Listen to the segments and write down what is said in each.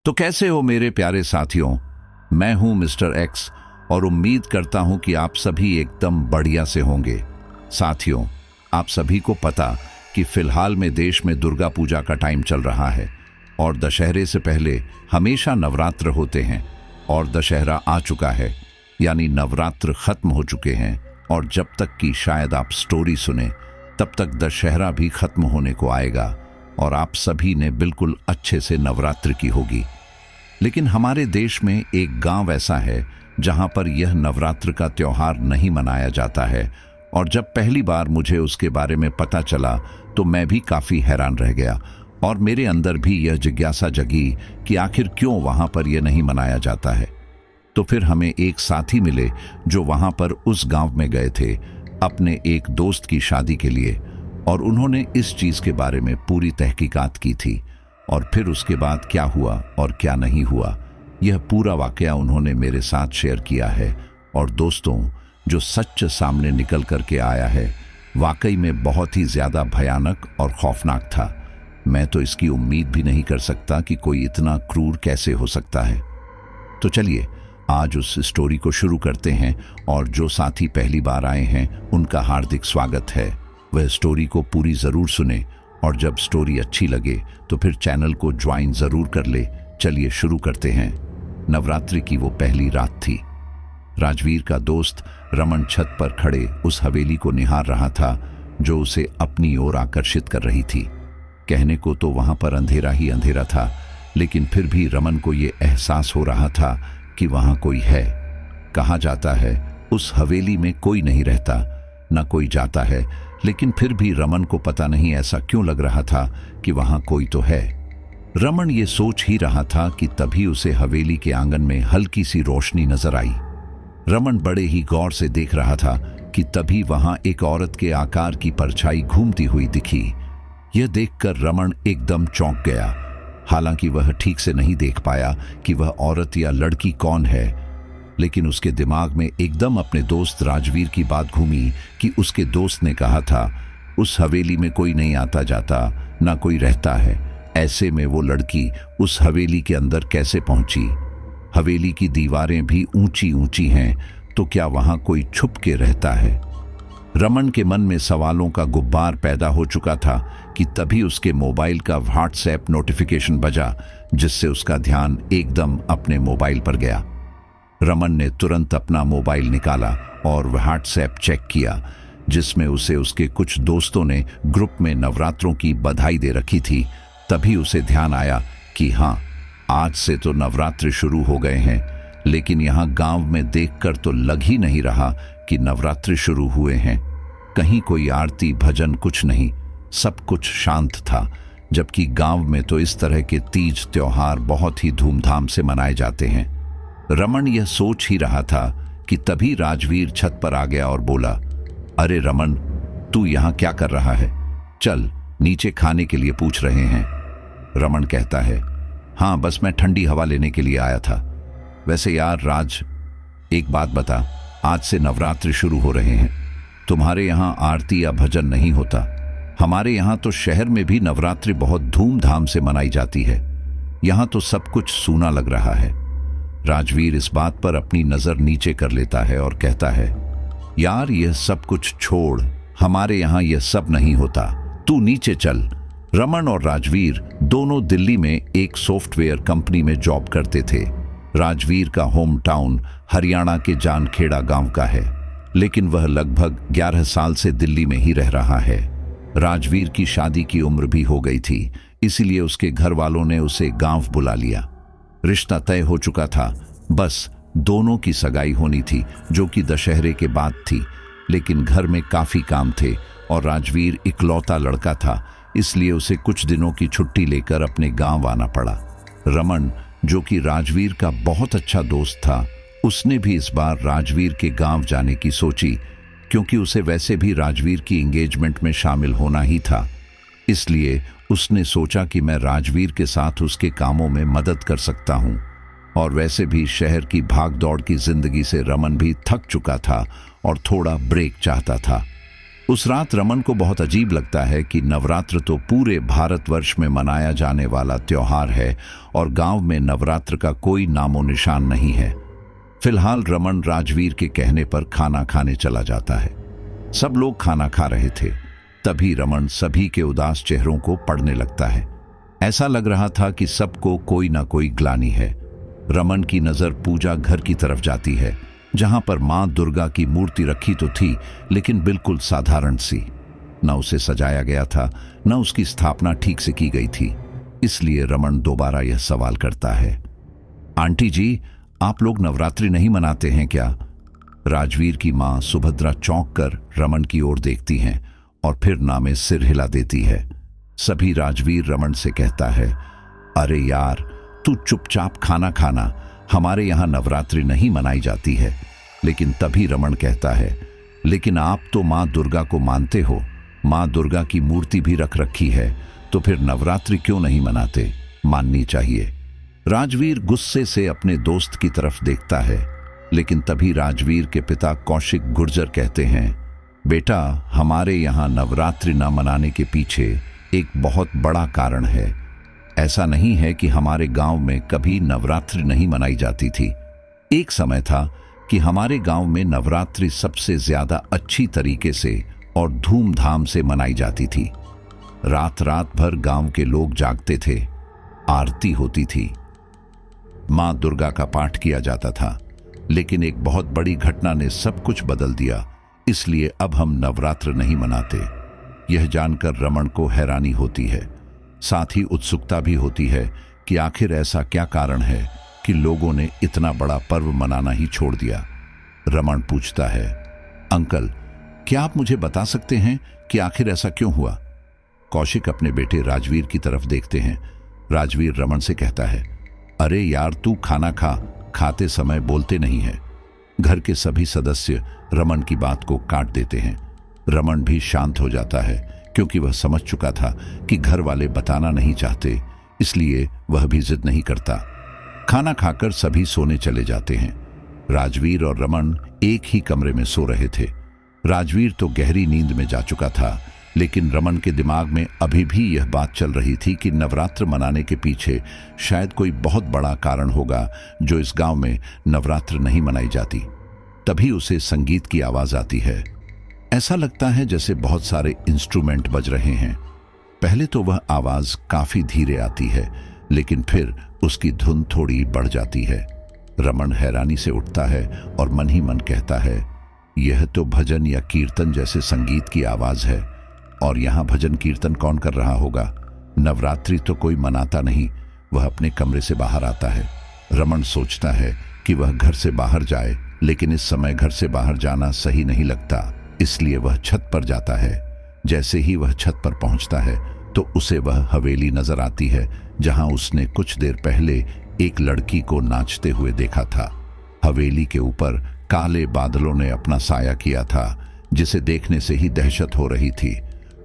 तो कैसे हो मेरे प्यारे साथियों। मैं हूं मिस्टर एक्स और उम्मीद करता हूं कि आप सभी एकदम बढ़िया से होंगे। साथियों, आप सभी को पता कि फिलहाल में देश में दुर्गा पूजा का टाइम चल रहा है और दशहरे से पहले हमेशा नवरात्र होते हैं और दशहरा आ चुका है, यानी नवरात्र खत्म हो चुके हैं। और जब तक कि शायद आप स्टोरी सुने तब तक दशहरा भी खत्म होने को आएगा और आप सभी ने बिल्कुल अच्छे से नवरात्र की होगी। लेकिन हमारे देश में एक गांव ऐसा है जहां पर यह नवरात्र का त्योहार नहीं मनाया जाता है, और जब पहली बार मुझे उसके बारे में पता चला तो मैं भी काफी हैरान रह गया और मेरे अंदर भी यह जिज्ञासा जगी कि आखिर क्यों वहां पर यह नहीं मनाया जाता है। तो फिर हमें एक साथी मिले जो वहां पर उस गांव में गए थे अपने एक दोस्त की शादी के लिए, और उन्होंने इस चीज के बारे में पूरी तहकीकात की थी। और फिर उसके बाद क्या हुआ और क्या नहीं हुआ, यह पूरा वाकया उन्होंने मेरे साथ शेयर किया है। और दोस्तों, जो सच सामने निकल करके आया है वाकई में बहुत ही ज्यादा भयानक और खौफनाक था। मैं तो इसकी उम्मीद भी नहीं कर सकता कि कोई इतना क्रूर कैसे हो सकता है। तो चलिए आज उस स्टोरी को शुरू करते हैं, और जो साथी पहली बार आए हैं उनका हार्दिक स्वागत है। वह स्टोरी को पूरी जरूर सुने, और जब स्टोरी अच्छी लगे तो फिर चैनल को ज्वाइन जरूर कर ले। चलिए शुरू करते हैं। नवरात्रि की वो पहली रात थी। राजवीर का दोस्त रमन छत पर खड़े उस हवेली को निहार रहा था जो उसे अपनी ओर आकर्षित कर रही थी। कहने को तो वहां पर अंधेरा ही अंधेरा था, लेकिन फिर भी रमन को ये एहसास हो रहा था कि वहां कोई है। कहा जाता है उस हवेली में कोई नहीं रहता, न कोई जाता है, लेकिन फिर भी रमन को पता नहीं ऐसा क्यों लग रहा था कि वहां कोई तो है। रमन ये सोच ही रहा था कि तभी उसे हवेली के आंगन में हल्की सी रोशनी नजर आई। रमन बड़े ही गौर से देख रहा था कि तभी वहां एक औरत के आकार की परछाई घूमती हुई दिखी। यह देखकर रमन एकदम चौंक गया। हालांकि वह ठीक से नहीं देख पाया कि वह औरत या लड़की कौन है, लेकिन उसके दिमाग में एकदम अपने दोस्त राजवीर की बात घूमी कि उसके दोस्त ने कहा था उस हवेली में कोई नहीं आता जाता, ना कोई रहता है। ऐसे में वो लड़की उस हवेली के अंदर कैसे पहुंची? हवेली की दीवारें भी ऊंची ऊंची हैं, तो क्या वहां कोई छुप के रहता है? रमन के मन में सवालों का गुब्बार पैदा हो चुका था कि तभी उसके मोबाइल का व्हाट्सएप नोटिफिकेशन बजा, जिससे उसका ध्यान एकदम अपने मोबाइल पर गया। रमन ने तुरंत अपना मोबाइल निकाला और व्हाट्सएप चेक किया, जिसमें उसे उसके कुछ दोस्तों ने ग्रुप में नवरात्रों की बधाई दे रखी थी। तभी उसे ध्यान आया कि हाँ, आज से तो नवरात्र शुरू हो गए हैं, लेकिन यहाँ गांव में देखकर तो लग ही नहीं रहा कि नवरात्र शुरू हुए हैं। कहीं कोई आरती भजन कुछ नहीं, सब कुछ शांत था, जबकि गांव में तो इस तरह के तीज त्योहार बहुत ही धूमधाम से मनाए जाते हैं। रमन यह सोच ही रहा था कि तभी राजवीर छत पर आ गया और बोला, अरे रमन, तू यहाँ क्या कर रहा है? चल नीचे, खाने के लिए पूछ रहे हैं। रमन कहता है, हाँ बस मैं ठंडी हवा लेने के लिए आया था। वैसे यार राज, एक बात बता, आज से नवरात्र शुरू हो रहे हैं, तुम्हारे यहाँ आरती या भजन नहीं होता? हमारे यहाँ तो शहर में भी नवरात्रि बहुत धूमधाम से मनाई जाती है, यहाँ तो सब कुछ सूना लग रहा है। राजवीर इस बात पर अपनी नजर नीचे कर लेता है और कहता है, यार यह सब कुछ छोड़, हमारे यहाँ यह सब नहीं होता, तू नीचे चल। रमन और राजवीर दोनों दिल्ली में एक सॉफ्टवेयर कंपनी में जॉब करते थे। राजवीर का होम टाउन हरियाणा के जानखेड़ा गांव का है, लेकिन वह लगभग 11 साल से दिल्ली में ही रह रहा है। राजवीर की शादी की उम्र भी हो गई थी, इसीलिए उसके घर वालों ने उसे गांव बुला लिया। रिश्ता तय हो चुका था, बस दोनों की सगाई होनी थी, जो कि दशहरे के बाद थी। लेकिन घर में काफी काम थे और राजवीर इकलौता लड़का था, इसलिए उसे कुछ दिनों की छुट्टी लेकर अपने गांव आना पड़ा। रमन, जो कि राजवीर का बहुत अच्छा दोस्त था, उसने भी इस बार राजवीर के गांव जाने की सोची, क्योंकि उसे वैसे भी राजवीर की एंगेजमेंट में शामिल होना ही था। इसलिए उसने सोचा कि मैं राजवीर के साथ उसके कामों में मदद कर सकता हूं। और वैसे भी शहर की भागदौड़ की जिंदगी से रमन भी थक चुका था और थोड़ा ब्रेक चाहता था। उस रात रमन को बहुत अजीब लगता है कि नवरात्र तो पूरे भारतवर्ष में मनाया जाने वाला त्योहार है और गांव में नवरात्र का कोई नामो निशान नहीं है। फिलहाल रमन राजवीर के कहने पर खाना खाने चला जाता है। सब लोग खाना खा रहे थे, तभी रमन सभी के उदास चेहरों को पढ़ने लगता है। ऐसा लग रहा था कि सबको कोई ना कोई ग्लानि है। रमन की नजर पूजा घर की तरफ जाती है, जहां पर मां दुर्गा की मूर्ति रखी तो थी, लेकिन बिल्कुल साधारण सी। न उसे सजाया गया था, न उसकी स्थापना ठीक से की गई थी। इसलिए रमन दोबारा यह सवाल करता है, आंटी जी, आप लोग नवरात्रि नहीं मनाते हैं क्या? राजवीर की मां सुभद्रा चौंक कर रमन की ओर देखती हैं और फिर नामे सिर हिला देती है। सभी राजवीर रमन से कहता है, अरे यार, तू चुपचाप खाना खाना, हमारे यहां नवरात्रि नहीं मनाई जाती है। लेकिन तभी रमन कहता है, लेकिन आप तो मां दुर्गा को मानते हो, मां दुर्गा की मूर्ति भी रख रखी है, तो फिर नवरात्रि क्यों नहीं मनाते? माननी चाहिए। राजवीर गुस्से से अपने दोस्त की तरफ देखता है, लेकिन तभी राजवीर के पिता कौशिक गुर्जर कहते हैं, बेटा, हमारे यहां नवरात्रि न मनाने के पीछे एक बहुत बड़ा कारण है। ऐसा नहीं है कि हमारे गांव में कभी नवरात्रि नहीं मनाई जाती थी। एक समय था कि हमारे गांव में नवरात्रि सबसे ज्यादा अच्छी तरीके से और धूमधाम से मनाई जाती थी। रात रात भर गांव के लोग जागते थे, आरती होती थी, मां दुर्गा का पाठ किया जाता था। लेकिन एक बहुत बड़ी घटना ने सब कुछ बदल दिया, इसलिए अब हम नवरात्र नहीं मनाते। यह जानकर रमन को हैरानी होती है, साथ ही उत्सुकता भी होती है कि आखिर ऐसा क्या कारण है कि लोगों ने इतना बड़ा पर्व मनाना ही छोड़ दिया। रमन पूछता है, अंकल, क्या आप मुझे बता सकते हैं कि आखिर ऐसा क्यों हुआ? कौशिक अपने बेटे राजवीर की तरफ देखते हैं। राजवीर रमन से कहता है, अरे यार, तू खाना खा, खाते समय बोलते नहीं है। घर के सभी सदस्य रमन की बात को काट देते हैं। रमन भी शांत हो जाता है, क्योंकि वह समझ चुका था कि घर वाले बताना नहीं चाहते, इसलिए वह भी जिद नहीं करता। खाना खाकर सभी सोने चले जाते हैं। राजवीर और रमन एक ही कमरे में सो रहे थे। राजवीर तो गहरी नींद में जा चुका था, लेकिन रमन के दिमाग में अभी भी यह बात चल रही थी कि नवरात्र मनाने के पीछे शायद कोई बहुत बड़ा कारण होगा जो इस गांव में नवरात्र नहीं मनाई जाती। तभी उसे संगीत की आवाज आती है। ऐसा लगता है जैसे बहुत सारे इंस्ट्रूमेंट बज रहे हैं। पहले तो वह आवाज काफी धीरे आती है, लेकिन फिर उसकी धुन थोड़ी बढ़ जाती है। रमन हैरानी से उठता है और मन ही मन कहता है, यह तो भजन या कीर्तन जैसे संगीत की आवाज है, और यहाँ भजन कीर्तन कौन कर रहा होगा? नवरात्रि तो कोई मनाता नहीं। वह अपने कमरे से बाहर आता है। रमन सोचता है कि वह घर से बाहर जाए, लेकिन इस समय घर से बाहर जाना सही नहीं लगता, इसलिए वह छत पर जाता है। जैसे ही वह छत पर पहुंचता है तो उसे वह हवेली नजर आती है, जहां उसने कुछ देर पहले एक लड़की को नाचते हुए देखा था। हवेली के ऊपर काले बादलों ने अपना साया किया था, जिसे देखने से ही दहशत हो रही थी।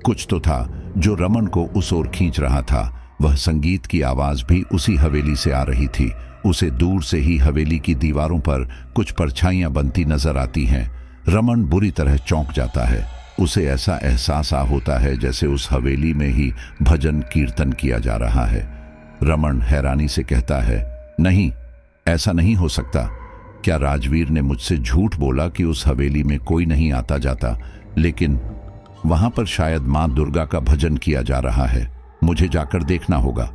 कुछ तो था जो रमन को उस ओर खींच रहा था। वह संगीत की आवाज भी उसी हवेली से आ रही थी। उसे दूर से ही हवेली की दीवारों पर कुछ परछाइयां बनती नजर आती हैं। रमन बुरी तरह चौंक जाता है। उसे ऐसा एहसास होता है जैसे उस हवेली में ही भजन कीर्तन किया जा रहा है। रमन हैरानी से कहता है, नहीं, ऐसा नहीं हो सकता। क्या राजवीर ने मुझसे झूठ बोला कि उस हवेली में कोई नहीं आता जाता? लेकिन वहां पर शायद मां दुर्गा का भजन किया जा रहा है। मुझे जाकर देखना होगा।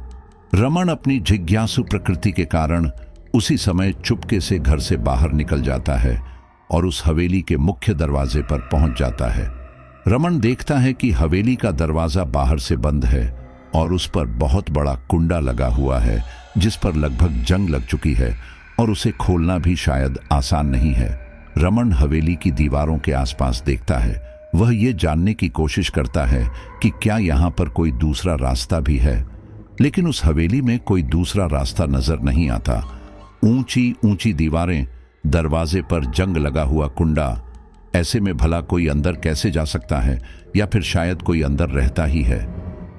रमन अपनी जिज्ञासु प्रकृति के कारण उसी समय चुपके से घर से बाहर निकल जाता है और उस हवेली के मुख्य दरवाजे पर पहुंच जाता है। रमन देखता है कि हवेली का दरवाजा बाहर से बंद है और उस पर बहुत बड़ा कुंडा लगा हुआ है, जिस पर लगभग जंग लग चुकी है और उसे खोलना भी शायद आसान नहीं है। रमन हवेली की दीवारों के आसपास देखता है। वह ये जानने की कोशिश करता है कि क्या यहाँ पर कोई दूसरा रास्ता भी है, लेकिन उस हवेली में कोई दूसरा रास्ता नजर नहीं आता। ऊंची ऊंची दीवारें, दरवाजे पर जंग लगा हुआ कुंडा, ऐसे में भला कोई अंदर कैसे जा सकता है, या फिर शायद कोई अंदर रहता ही है।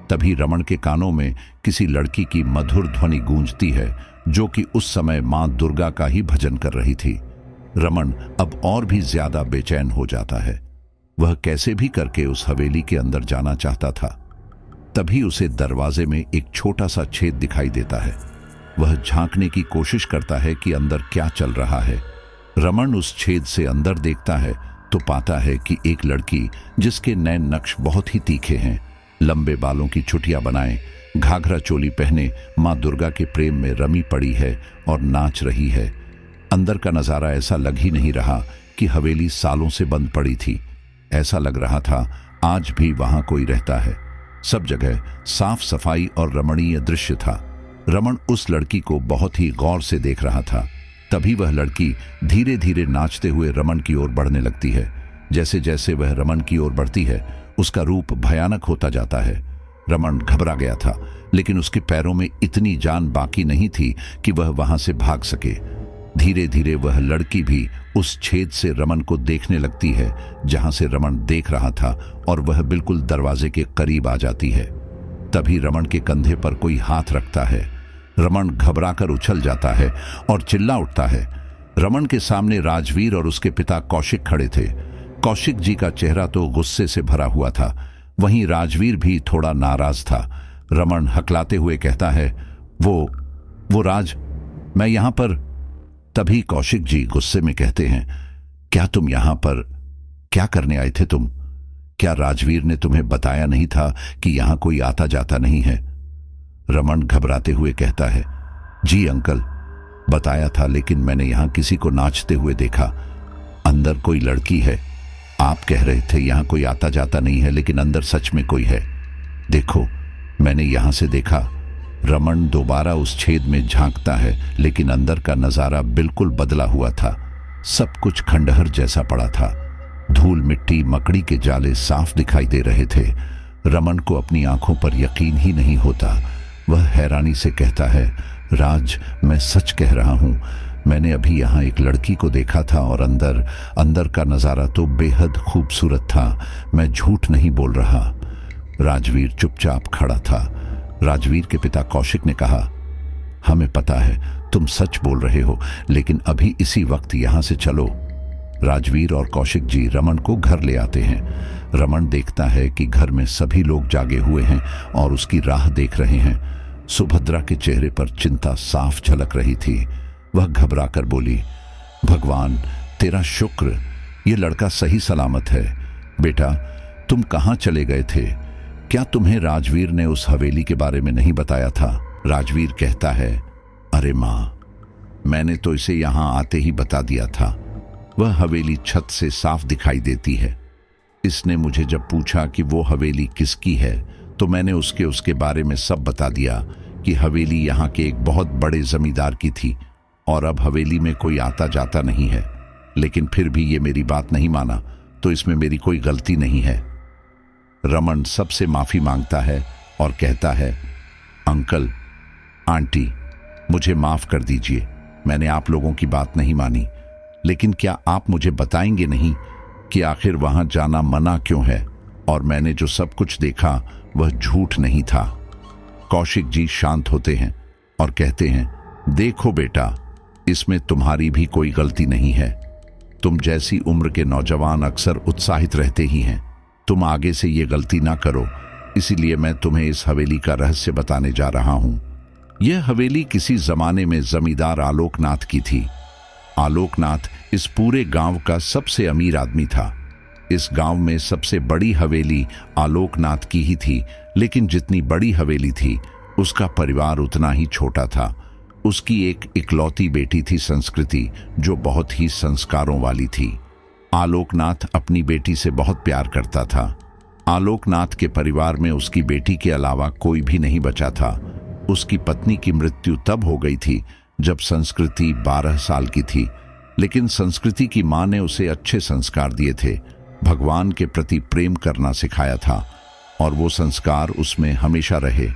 तभी रमन के कानों में किसी लड़की की मधुर ध्वनि गूंजती है, जो कि उस समय मां दुर्गा का ही भजन कर रही थी। रमन अब और भी ज्यादा बेचैन हो जाता है। वह कैसे भी करके उस हवेली के अंदर जाना चाहता था। तभी उसे दरवाजे में एक छोटा सा छेद दिखाई देता है। वह झांकने की कोशिश करता है कि अंदर क्या चल रहा है। रमन उस छेद से अंदर देखता है तो पाता है कि एक लड़की, जिसके नैन नक्श बहुत ही तीखे हैं, लंबे बालों की छुटियां बनाए, घाघरा चोली पहने मां दुर्गा के प्रेम में रमी पड़ी है और नाच रही है। अंदर का नजारा ऐसा लग ही नहीं रहा कि हवेली सालों से बंद पड़ी थी। ऐसा लग रहा था आज भी वहां कोई रहता है। सब जगह साफ सफाई और रमणीय दृश्य था। रमन उस लड़की को बहुत ही गौर से देख रहा था। तभी वह लड़की धीरे धीरे नाचते हुए रमन की ओर बढ़ने लगती है। जैसे जैसे वह रमन की ओर बढ़ती है, उसका रूप भयानक होता जाता है। रमन घबरा गया था, लेकिन उसके पैरों में इतनी जान बाकी नहीं थी कि वह वहां से भाग सके। धीरे धीरे वह लड़की भी उस छेद से रमन को देखने लगती है जहां से रमन देख रहा था, और वह बिल्कुल दरवाजे के करीब आ जाती है। तभी रमन के कंधे पर कोई हाथ रखता है। रमन घबराकर उछल जाता है और चिल्ला उठता है। रमन के सामने राजवीर और उसके पिता कौशिक खड़े थे। कौशिक जी का चेहरा तो गुस्से से भरा हुआ था, वहीं राजवीर भी थोड़ा नाराज था। रमन हकलाते हुए कहता है, वो राज, मैं यहां पर। तभी कौशिक जी गुस्से में कहते हैं, क्या तुम यहां पर क्या करने आए थे तुम? क्या राजवीर ने तुम्हें बताया नहीं था कि यहां कोई आता जाता नहीं है? रमन घबराते हुए कहता है, जी अंकल, बताया था, लेकिन मैंने यहां किसी को नाचते हुए देखा। अंदर कोई लड़की है। आप कह रहे थे यहां कोई आता जाता नहीं है, लेकिन अंदर सच में कोई है। देखो, मैंने यहां से देखा। रमन दोबारा उस छेद में झांकता है, लेकिन अंदर का नजारा बिल्कुल बदला हुआ था। सब कुछ खंडहर जैसा पड़ा था। धूल, मिट्टी, मकड़ी के जाले साफ दिखाई दे रहे थे। रमन को अपनी आंखों पर यकीन ही नहीं होता। वह हैरानी से कहता है, राज, मैं सच कह रहा हूं। मैंने अभी यहां एक लड़की को देखा था, और अंदर का नजारा तो बेहद खूबसूरत था। मैं झूठ नहीं बोल रहा। राजवीर चुपचाप खड़ा था। राजवीर के पिता कौशिक ने कहा, हमें पता है तुम सच बोल रहे हो, लेकिन अभी इसी वक्त यहां से चलो। राजवीर और कौशिक जी रमन को घर ले आते हैं। रमन देखता है कि घर में सभी लोग जागे हुए हैं और उसकी राह देख रहे हैं। सुभद्रा के चेहरे पर चिंता साफ झलक रही थी। वह घबराकर बोली, भगवान तेरा शुक्र, ये लड़का सही सलामत है। बेटा, तुम कहां चले गए थे? क्या तुम्हें राजवीर ने उस हवेली के बारे में नहीं बताया था? राजवीर कहता है, अरे मां, मैंने तो इसे यहां आते ही बता दिया था। वह हवेली छत से साफ दिखाई देती है। इसने मुझे जब पूछा कि वो हवेली किसकी है, तो मैंने उसके बारे में सब बता दिया कि हवेली यहाँ के एक बहुत बड़े जमींदार की थी, और अब हवेली में कोई आता जाता नहीं है। लेकिन फिर भी ये मेरी बात नहीं माना, तो इसमें मेरी कोई गलती नहीं है। रमन सबसे माफी मांगता है और कहता है, अंकल, आंटी, मुझे माफ कर दीजिए। मैंने आप लोगों की बात नहीं मानी, लेकिन क्या आप मुझे बताएंगे नहीं कि आखिर वहां जाना मना क्यों है, और मैंने जो सब कुछ देखा वह झूठ नहीं था? कौशिक जी शांत होते हैं और कहते हैं, देखो बेटा, इसमें तुम्हारी भी कोई गलती नहीं है। तुम जैसी उम्र के नौजवान अक्सर उत्साहित रहते ही हैं। तुम आगे से ये गलती ना करो, इसीलिए मैं तुम्हें इस हवेली का रहस्य बताने जा रहा हूं। यह हवेली किसी जमाने में जमींदार आलोकनाथ की थी। आलोकनाथ इस पूरे गांव का सबसे अमीर आदमी था। इस गांव में सबसे बड़ी हवेली आलोकनाथ की ही थी, लेकिन जितनी बड़ी हवेली थी, उसका परिवार उतना ही छोटा था। उसकी एक इकलौती बेटी थी संस्कृति, जो बहुत ही संस्कारों वाली थी। आलोकनाथ अपनी बेटी से बहुत प्यार करता था। आलोकनाथ के परिवार में उसकी बेटी के अलावा कोई भी नहीं बचा था। उसकी पत्नी की मृत्यु तब हो गई थी जब संस्कृति 12 साल की थी, लेकिन संस्कृति की मां ने उसे अच्छे संस्कार दिए थे, भगवान के प्रति प्रेम करना सिखाया था, और वो संस्कार उसमें हमेशा रहे।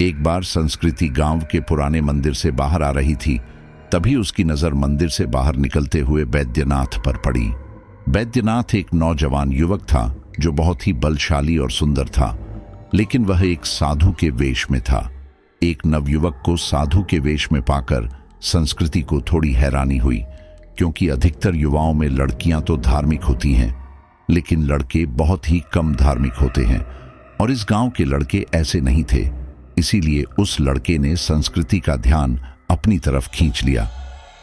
एक बार संस्कृति गांव के पुराने मंदिर से बाहर आ रही थी। तभी उसकी नजर मंदिर से बाहर निकलते हुए बैद्यनाथ पर पड़ी। बैद्यनाथ एक नौजवान युवक था जो बहुत ही बलशाली और सुंदर था, लेकिन वह एक साधु के वेश में था। एक नवयुवक को साधु के वेश में पाकर संस्कृति को थोड़ी हैरानी हुई, क्योंकि अधिकतर युवाओं में लड़कियां तो धार्मिक होती हैं, लेकिन लड़के बहुत ही कम धार्मिक होते हैं और इस गांव के लड़के ऐसे नहीं थे। इसीलिए उस लड़के ने संस्कृति का ध्यान अपनी तरफ खींच लिया।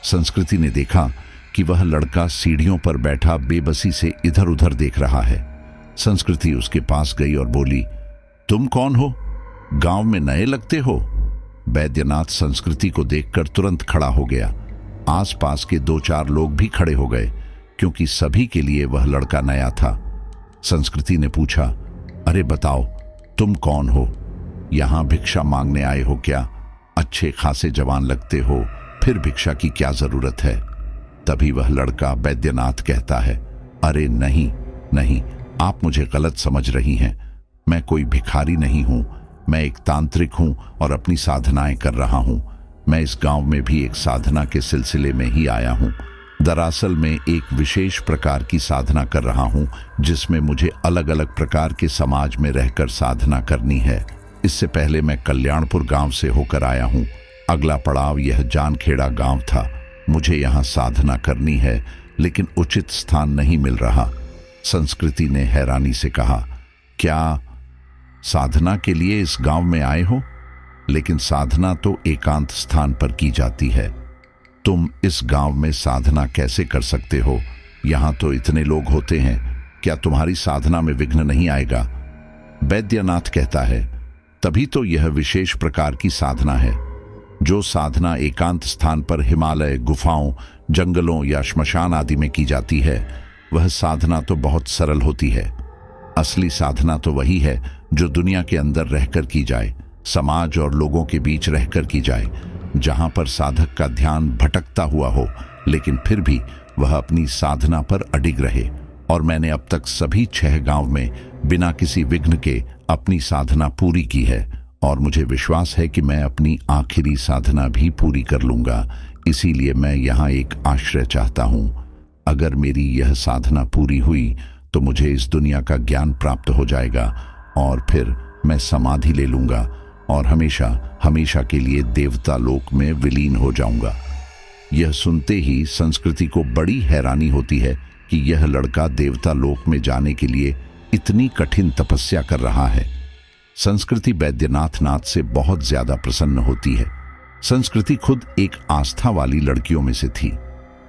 संस्कृति ने देखा कि वह लड़का सीढ़ियों पर बैठा बेबसी से इधर उधर देख रहा है। संस्कृति उसके पास गई और बोली, तुम कौन हो? गांव में नए लगते हो? वैद्यनाथ संस्कृति को देखकर तुरंत खड़ा हो गया। आसपास के 2-4 लोग भी खड़े हो गए, क्योंकि सभी के लिए वह लड़का नया था। संस्कृति ने पूछा, अरे बताओ, तुम कौन हो? यहां भिक्षा मांगने आए हो क्या? अच्छे खासे जवान लगते हो, फिर भिक्षा की क्या जरूरत है? तभी वह लड़का वैद्यनाथ कहता है, अरे नहीं नहीं, आप मुझे गलत समझ रही हैं। मैं कोई भिखारी नहीं हूं, मैं एक तांत्रिक हूं और अपनी साधनाएं कर रहा हूं। मैं इस गांव में भी एक साधना के सिलसिले में ही आया हूं। दरअसल में एक विशेष प्रकार की साधना कर रहा हूं, जिसमें मुझे अलग अलग प्रकार के समाज में रहकर साधना करनी है। इससे पहले मैं कल्याणपुर गांव से होकर आया हूं। अगला पड़ाव यह जानखेड़ा गांव था। मुझे यहां साधना करनी है, लेकिन उचित स्थान नहीं मिल रहा। संस्कृति ने हैरानी से कहा, क्या साधना के लिए इस गांव में आए हो? लेकिन साधना तो एकांत स्थान पर की जाती है। तुम इस गांव में साधना कैसे कर सकते हो? यहां तो इतने लोग होते हैं, क्या तुम्हारी साधना में विघ्न नहीं आएगा? वैद्यनाथ कहता है, तभी तो यह विशेष प्रकार की साधना है। जो साधना एकांत स्थान पर हिमालय, गुफाओं, जंगलों या श्मशान आदि में की जाती है, वह साधना तो बहुत सरल होती है। असली साधना तो वही है जो दुनिया के अंदर रहकर की जाए, समाज और लोगों के बीच रहकर की जाए, जहां पर साधक का ध्यान भटकता हुआ हो, लेकिन फिर भी वह अपनी साधना पर अडिग रहे। और मैंने अब तक सभी 6 गांव में बिना किसी विघ्न के अपनी साधना पूरी की है, और मुझे विश्वास है कि मैं अपनी आखिरी साधना भी पूरी कर लूंगा। इसीलिए मैं यहाँ एक आश्रय चाहता हूँ। अगर मेरी यह साधना पूरी हुई तो मुझे इस दुनिया का ज्ञान प्राप्त हो जाएगा, और फिर मैं समाधि ले लूंगा और हमेशा हमेशा के लिए देवता लोक में विलीन हो जाऊंगा। यह सुनते ही संस्कृति को बड़ी हैरानी होती है कि यह लड़का देवता लोक में जाने के लिए इतनी कठिन तपस्या कर रहा है। संस्कृति वैद्यनाथ से बहुत ज्यादा प्रसन्न होती है। संस्कृति खुद एक आस्था वाली लड़कियों में से थी।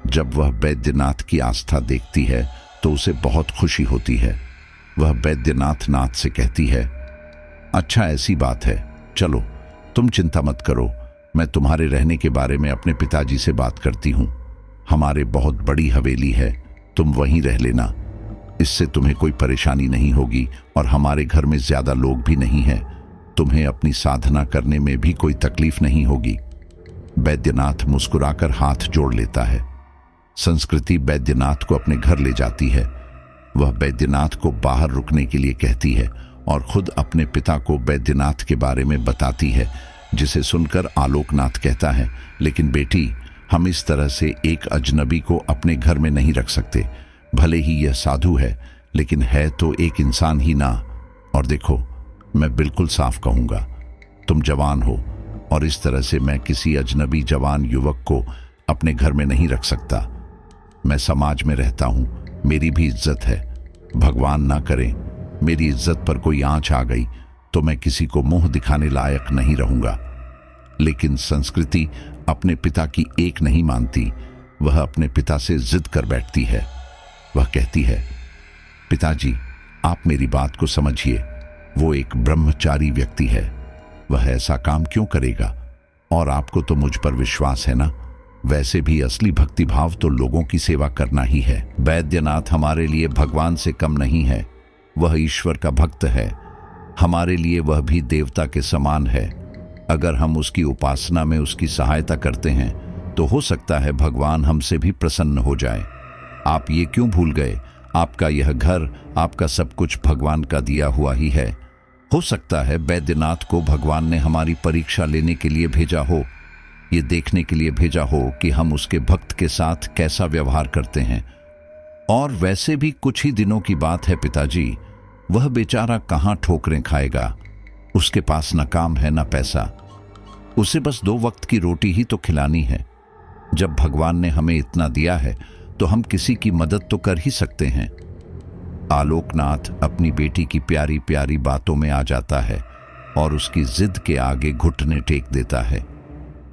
जब वह वैद्यनाथ की आस्था देखती है तो उसे बहुत खुशी होती है। वह वैद्यनाथ से कहती है, अच्छा ऐसी बात है, चलो तुम चिंता मत करो, मैं तुम्हारे रहने के बारे में अपने पिताजी से बात करती हूँ। हमारे बहुत बड़ी हवेली है, तुम वहीं रह लेना। इससे तुम्हें कोई परेशानी नहीं होगी और हमारे घर में ज्यादा लोग भी नहीं हैं। तुम्हें अपनी साधना करने में भी कोई तकलीफ नहीं होगी। वैद्यनाथ मुस्कुराकर हाथ जोड़ लेता है। संस्कृति वैद्यनाथ को अपने घर ले जाती है। वह वैद्यनाथ को बाहर रुकने के लिए कहती है और खुद अपने पिता को वैद्यनाथ के बारे में बताती है, जिसे सुनकर आलोकनाथ कहता है, लेकिन बेटी, हम इस तरह से एक अजनबी को अपने घर में नहीं रख सकते। भले ही यह साधु है, लेकिन है तो एक इंसान ही ना। और देखो, मैं बिल्कुल साफ कहूंगा, तुम जवान हो और इस तरह से मैं किसी अजनबी जवान युवक को अपने घर में नहीं रख सकता। मैं समाज में रहता हूं, मेरी भी इज्जत है। भगवान ना करे मेरी इज्जत पर कोई आंच आ गई तो मैं किसी को मुंह दिखाने लायक नहीं रहूंगा। लेकिन संस्कृति अपने पिता की एक नहीं मानती। वह अपने पिता से जिद कर बैठती है। वह कहती है, पिताजी, आप मेरी बात को समझिए। वो एक ब्रह्मचारी व्यक्ति है, वह ऐसा काम क्यों करेगा? और आपको तो मुझ पर विश्वास है ना? वैसे भी असली भक्ति भाव तो लोगों की सेवा करना ही है। वैद्यनाथ हमारे लिए भगवान से कम नहीं है, वह ईश्वर का भक्त है। हमारे लिए वह भी देवता के समान है। अगर हम उसकी उपासना में उसकी सहायता करते हैं तो हो सकता है भगवान हमसे भी प्रसन्न हो जाए। आप ये क्यों भूल गए? आपका यह घर, आपका सब कुछ भगवान का दिया हुआ ही है। हो सकता है वैद्यनाथ को भगवान ने हमारी परीक्षा लेने के लिए भेजा हो, ये देखने के लिए भेजा हो कि हम उसके भक्त के साथ कैसा व्यवहार करते हैं। और वैसे भी कुछ ही दिनों की बात है पिताजी, वह बेचारा कहाँ ठोकरें खाएगा। उसके पास न काम है न पैसा, उसे बस 2 वक्त की रोटी ही तो खिलानी है। जब भगवान ने हमें इतना दिया है तो हम किसी की मदद तो कर ही सकते हैं। आलोकनाथ अपनी बेटी की प्यारी प्यारी बातों में आ जाता है और उसकी जिद के आगे घुटने टेक देता है।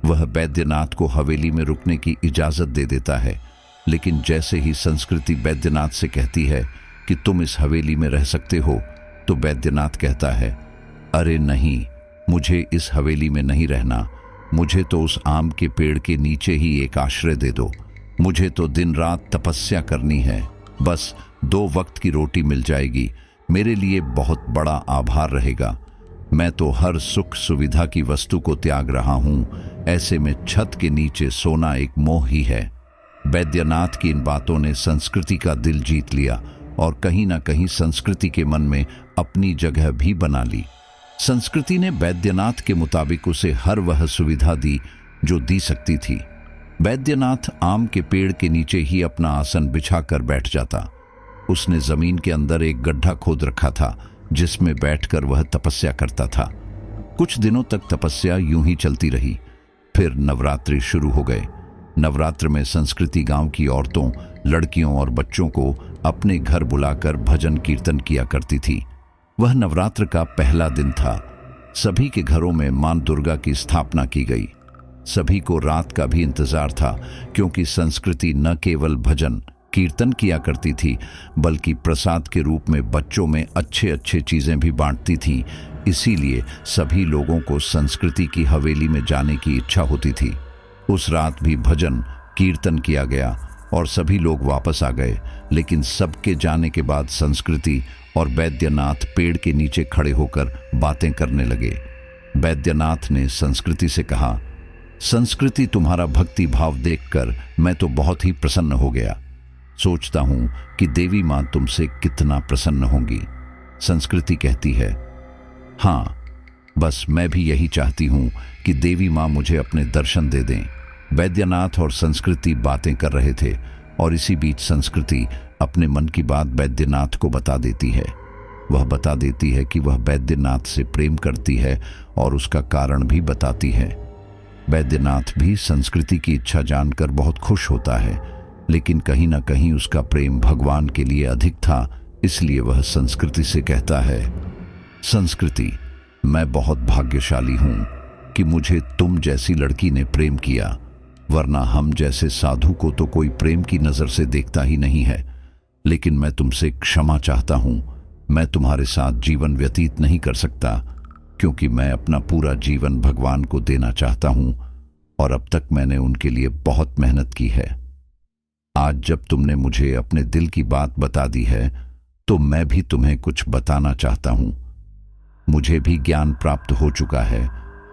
वह बैद्यनाथ को हवेली में रुकने की इजाजत दे देता है, लेकिन जैसे ही संस्कृति बैद्यनाथ से कहती है कि तुम इस हवेली में रह सकते हो, तो बैद्यनाथ कहता है, अरे नहीं, मुझे इस हवेली में नहीं रहना। मुझे तो उस आम के पेड़ के नीचे ही एक आश्रय दे दो। मुझे तो दिन रात तपस्या करनी है। बस 2 वक्त की रोटी मिल जाएगी, मेरे लिए बहुत बड़ा आभार रहेगा। मैं तो हर सुख सुविधा की वस्तु को त्याग रहा हूँ। ऐसे में छत के नीचे सोना एक मोह ही है। बैद्यनाथ की इन बातों ने संस्कृति का दिल जीत लिया और कहीं ना कहीं संस्कृति के मन में अपनी जगह भी बना ली। संस्कृति ने बैद्यनाथ के मुताबिक उसे हर वह सुविधा दी जो दी सकती थी। बैद्यनाथ आम के पेड़ के नीचे ही अपना आसन बिछाकर बैठ जाता। उसने जमीन के अंदर एक गड्ढा खोद रखा था जिसमें बैठकर वह तपस्या करता था। कुछ दिनों तक तपस्या यूं ही चलती रही। फिर नवरात्रि शुरू हो गए। नवरात्र में संस्कृति गांव की औरतों, लड़कियों और बच्चों को अपने घर बुलाकर भजन कीर्तन किया करती थी। वह नवरात्र का पहला दिन था। सभी के घरों में मां दुर्गा की स्थापना की गई। सभी को रात का भी इंतजार था, क्योंकि संस्कृति न केवल भजन कीर्तन किया करती थी, बल्कि प्रसाद के रूप में बच्चों में अच्छे अच्छे चीजें भी बांटती थी। इसीलिए सभी लोगों को संस्कृति की हवेली में जाने की इच्छा होती थी। उस रात भी भजन कीर्तन किया गया और सभी लोग वापस आ गए, लेकिन सबके जाने के बाद संस्कृति और बैद्यनाथ पेड़ के नीचे खड़े होकर बातें करने लगे। बैद्यनाथ ने संस्कृति से कहा, संस्कृति, तुम्हारा भक्ति भाव देखकर मैं तो बहुत ही प्रसन्न हो गया। सोचता हूं कि देवी मां तुमसे कितना प्रसन्न होंगी। संस्कृति कहती है, हाँ, बस मैं भी यही चाहती हूं कि देवी मां मुझे अपने दर्शन दे दें। बैद्यनाथ और संस्कृति बातें कर रहे थे और इसी बीच संस्कृति अपने मन की बात बैद्यनाथ को बता देती है। वह बता देती है कि वह बैद्यनाथ से प्रेम करती है और उसका कारण भी बताती है। बैद्यनाथ भी संस्कृति की इच्छा जानकर बहुत खुश होता है, लेकिन कहीं ना कहीं उसका प्रेम भगवान के लिए अधिक था। इसलिए वह संस्कृति से कहता है, संस्कृति, मैं बहुत भाग्यशाली हूं कि मुझे तुम जैसी लड़की ने प्रेम किया, वरना हम जैसे साधु को तो कोई प्रेम की नजर से देखता ही नहीं है। लेकिन मैं तुमसे क्षमा चाहता हूं। मैं तुम्हारे साथ जीवन व्यतीत नहीं कर सकता, क्योंकि मैं अपना पूरा जीवन भगवान को देना चाहता हूं और अब तक मैंने उनके लिए बहुत मेहनत की है। आज जब तुमने मुझे अपने दिल की बात बता दी है, तो मैं भी तुम्हें कुछ बताना चाहता हूं। मुझे भी ज्ञान प्राप्त हो चुका है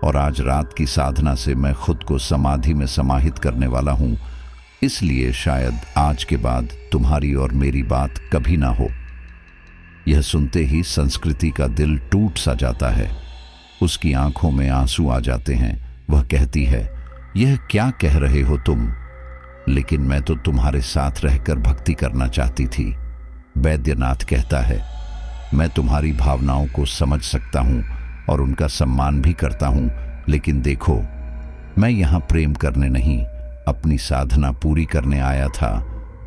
और आज रात की साधना से मैं खुद को समाधि में समाहित करने वाला हूं। इसलिए शायद आज के बाद तुम्हारी और मेरी बात कभी ना हो। यह सुनते ही संस्कृति का दिल टूट सा जाता है। उसकी आंखों में आंसू आ जाते हैं। वह कहती है, यह क्या कह रहे हो तुम? लेकिन मैं तो तुम्हारे साथ रहकर भक्ति करना चाहती थी। बैद्यनाथ कहता है, मैं तुम्हारी भावनाओं को समझ सकता हूं और उनका सम्मान भी करता हूं, लेकिन देखो, मैं यहां प्रेम करने नहीं, अपनी साधना पूरी करने आया था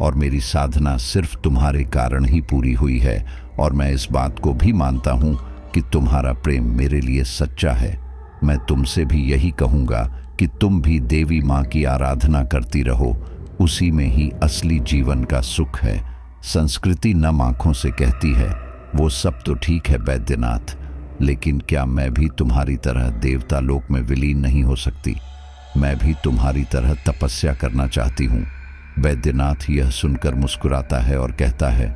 और मेरी साधना सिर्फ तुम्हारे कारण ही पूरी हुई है। और मैं इस बात को भी मानता हूं कि तुम्हारा प्रेम मेरे लिए सच्चा है। मैं तुमसे भी यही कहूंगा कि तुम भी देवी मां की आराधना करती रहो, उसी में ही असली जीवन का सुख है। संस्कृति नम आंखों से कहती है, वो सब तो ठीक है बैद्यनाथ, लेकिन क्या मैं भी तुम्हारी तरह देवता लोक में विलीन नहीं हो सकती? मैं भी तुम्हारी तरह तपस्या करना चाहती हूँ। बैद्यनाथ यह सुनकर मुस्कुराता है और कहता है,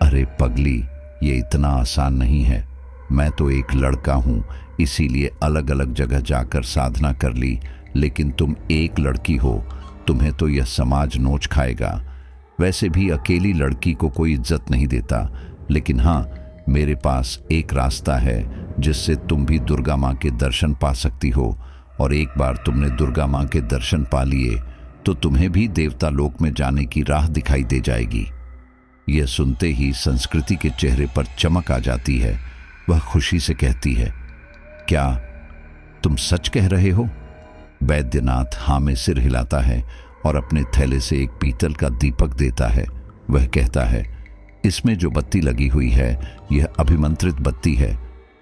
अरे पगली, ये इतना आसान नहीं है। मैं तो एक लड़का हूँ, इसीलिए अलग अलग जगह जाकर साधना कर ली, लेकिन तुम एक लड़की हो, तुम्हें तो यह समाज नोच खाएगा। वैसे भी अकेली लड़की को कोई इज्जत नहीं देता, लेकिन हाँ, मेरे पास एक रास्ता है जिससे तुम भी दुर्गा माँ के दर्शन पा सकती हो, और एक बार तुमने दुर्गा माँ के दर्शन पा लिए तो तुम्हें भी देवता लोक में जाने की राह दिखाई दे जाएगी। यह सुनते ही संस्कृति के चेहरे पर चमक आ जाती है। वह खुशी से कहती है, क्या तुम सच कह रहे हो? बैद्यनाथ हाँ में सिर हिलाता है और अपने थैले से एक पीतल का दीपक देता है। वह कहता है, इसमें जो बत्ती लगी हुई है यह अभिमंत्रित बत्ती है।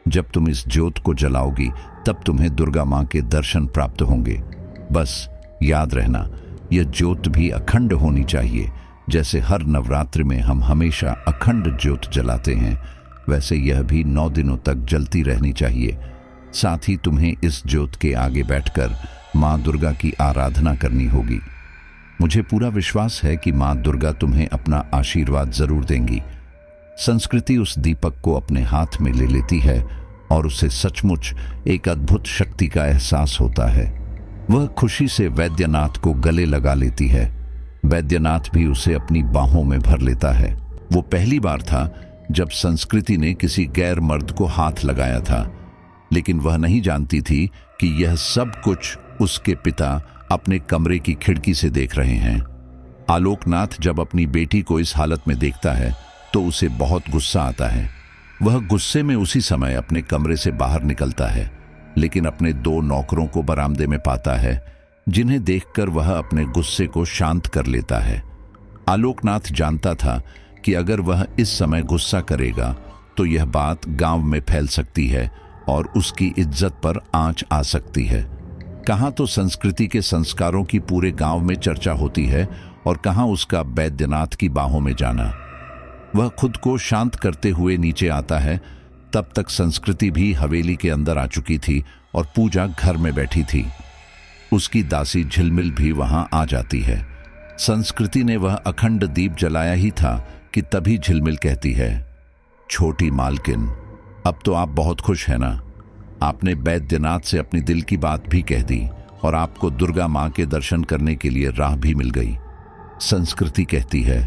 जब तुम इस ज्योत को जलाओगी तब तुम्हें दुर्गा माँ के दर्शन प्राप्त होंगे। बस याद रहना, यह ज्योत भी अखंड होनी चाहिए। जैसे हर नवरात्रि में हम हमेशा अखंड ज्योत जलाते हैं, वैसे यह भी 9 दिनों तक जलती रहनी चाहिए। साथ ही तुम्हें इस ज्योत के आगे बैठकर माँ दुर्गा की आराधना करनी होगी। मुझे पूरा विश्वास है कि माँ दुर्गा तुम्हें अपना आशीर्वाद जरूर देंगी। संस्कृति उस दीपक को अपने हाथ में ले लेती है और उसे सचमुच एक अद्भुत शक्ति का एहसास होता है। वह खुशी से वैद्यनाथ को गले लगा लेती है। वैद्यनाथ भी उसे अपनी बाहों में भर लेता है। वो पहली बार था जब संस्कृति ने किसी गैर मर्द को हाथ लगाया था, लेकिन वह नहीं जानती थी कि यह सब कुछ उसके पिता अपने कमरे की खिड़की से देख रहे हैं। आलोकनाथ जब अपनी बेटी को इस हालत में देखता है तो उसे बहुत गुस्सा आता है। वह गुस्से में उसी समय अपने कमरे से बाहर निकलता है, लेकिन अपने 2 नौकरों को बरामदे में पाता है, जिन्हें देखकर वह अपने गुस्से को शांत कर लेता है। आलोकनाथ जानता था कि अगर वह इस समय गुस्सा करेगा तो यह बात गांव में फैल सकती है और उसकी इज्जत पर आंच आ सकती है। कहाँ तो संस्कृति के संस्कारों की पूरे गांव में चर्चा होती है और कहाँ उसका वैद्यनाथ की बाहों में जाना। वह खुद को शांत करते हुए नीचे आता है। तब तक संस्कृति भी हवेली के अंदर आ चुकी थी और पूजा घर में बैठी थी। उसकी दासी झिलमिल भी वहां आ जाती है। संस्कृति ने वह अखंड दीप जलाया ही था कि तभी झिलमिल कहती है, छोटी मालकिन, अब तो आप बहुत खुश हैं ना? आपने वैद्यनाथ से अपनी दिल की बात भी कह दी और आपको दुर्गा माँ के दर्शन करने के लिए राह भी मिल गई। संस्कृति कहती है,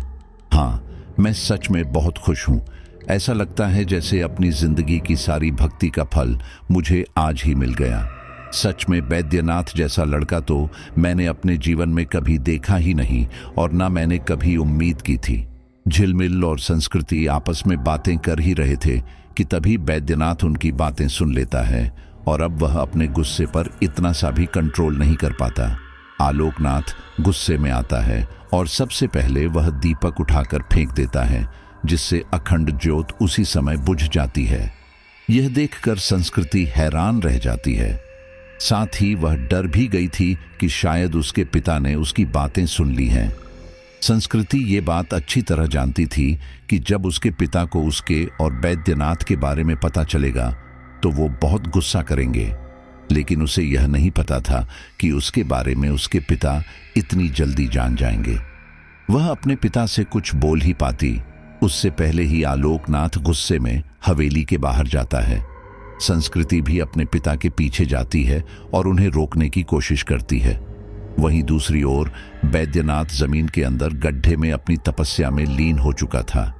हाँ, मैं सच में बहुत खुश हूँ। ऐसा लगता है जैसे अपनी जिंदगी की सारी भक्ति का फल मुझे आज ही मिल गया। सच में वैद्यनाथ जैसा लड़का तो मैंने अपने जीवन में कभी देखा ही नहीं और ना मैंने कभी उम्मीद की थी। झिलमिल और संस्कृति आपस में बातें कर ही रहे थे कि तभी वैद्यनाथ उनकी बातें सुन लेता है और अब वह अपने गुस्से पर इतना सा भी कंट्रोल नहीं कर पाता। आलोकनाथ गुस्से में आता है और सबसे पहले वह दीपक उठाकर फेंक देता है, जिससे अखंड ज्योत उसी समय बुझ जाती है। यह देखकर संस्कृति हैरान रह जाती है। साथ ही वह डर भी गई थी कि शायद उसके पिता ने उसकी बातें सुन ली हैं। संस्कृति ये बात अच्छी तरह जानती थी कि जब उसके पिता को उसके और वैद्यनाथ के बारे में पता चलेगा तो वो बहुत गुस्सा करेंगे, लेकिन उसे यह नहीं पता था कि उसके बारे में उसके पिता इतनी जल्दी जान जाएंगे। वह अपने पिता से कुछ बोल ही पाती उससे पहले ही आलोकनाथ गुस्से में हवेली के बाहर जाता है। संस्कृति भी अपने पिता के पीछे जाती है और उन्हें रोकने की कोशिश करती है। वहीं दूसरी ओर वैद्यनाथ जमीन के अंदर गड्ढे में अपनी तपस्या में लीन हो चुका था।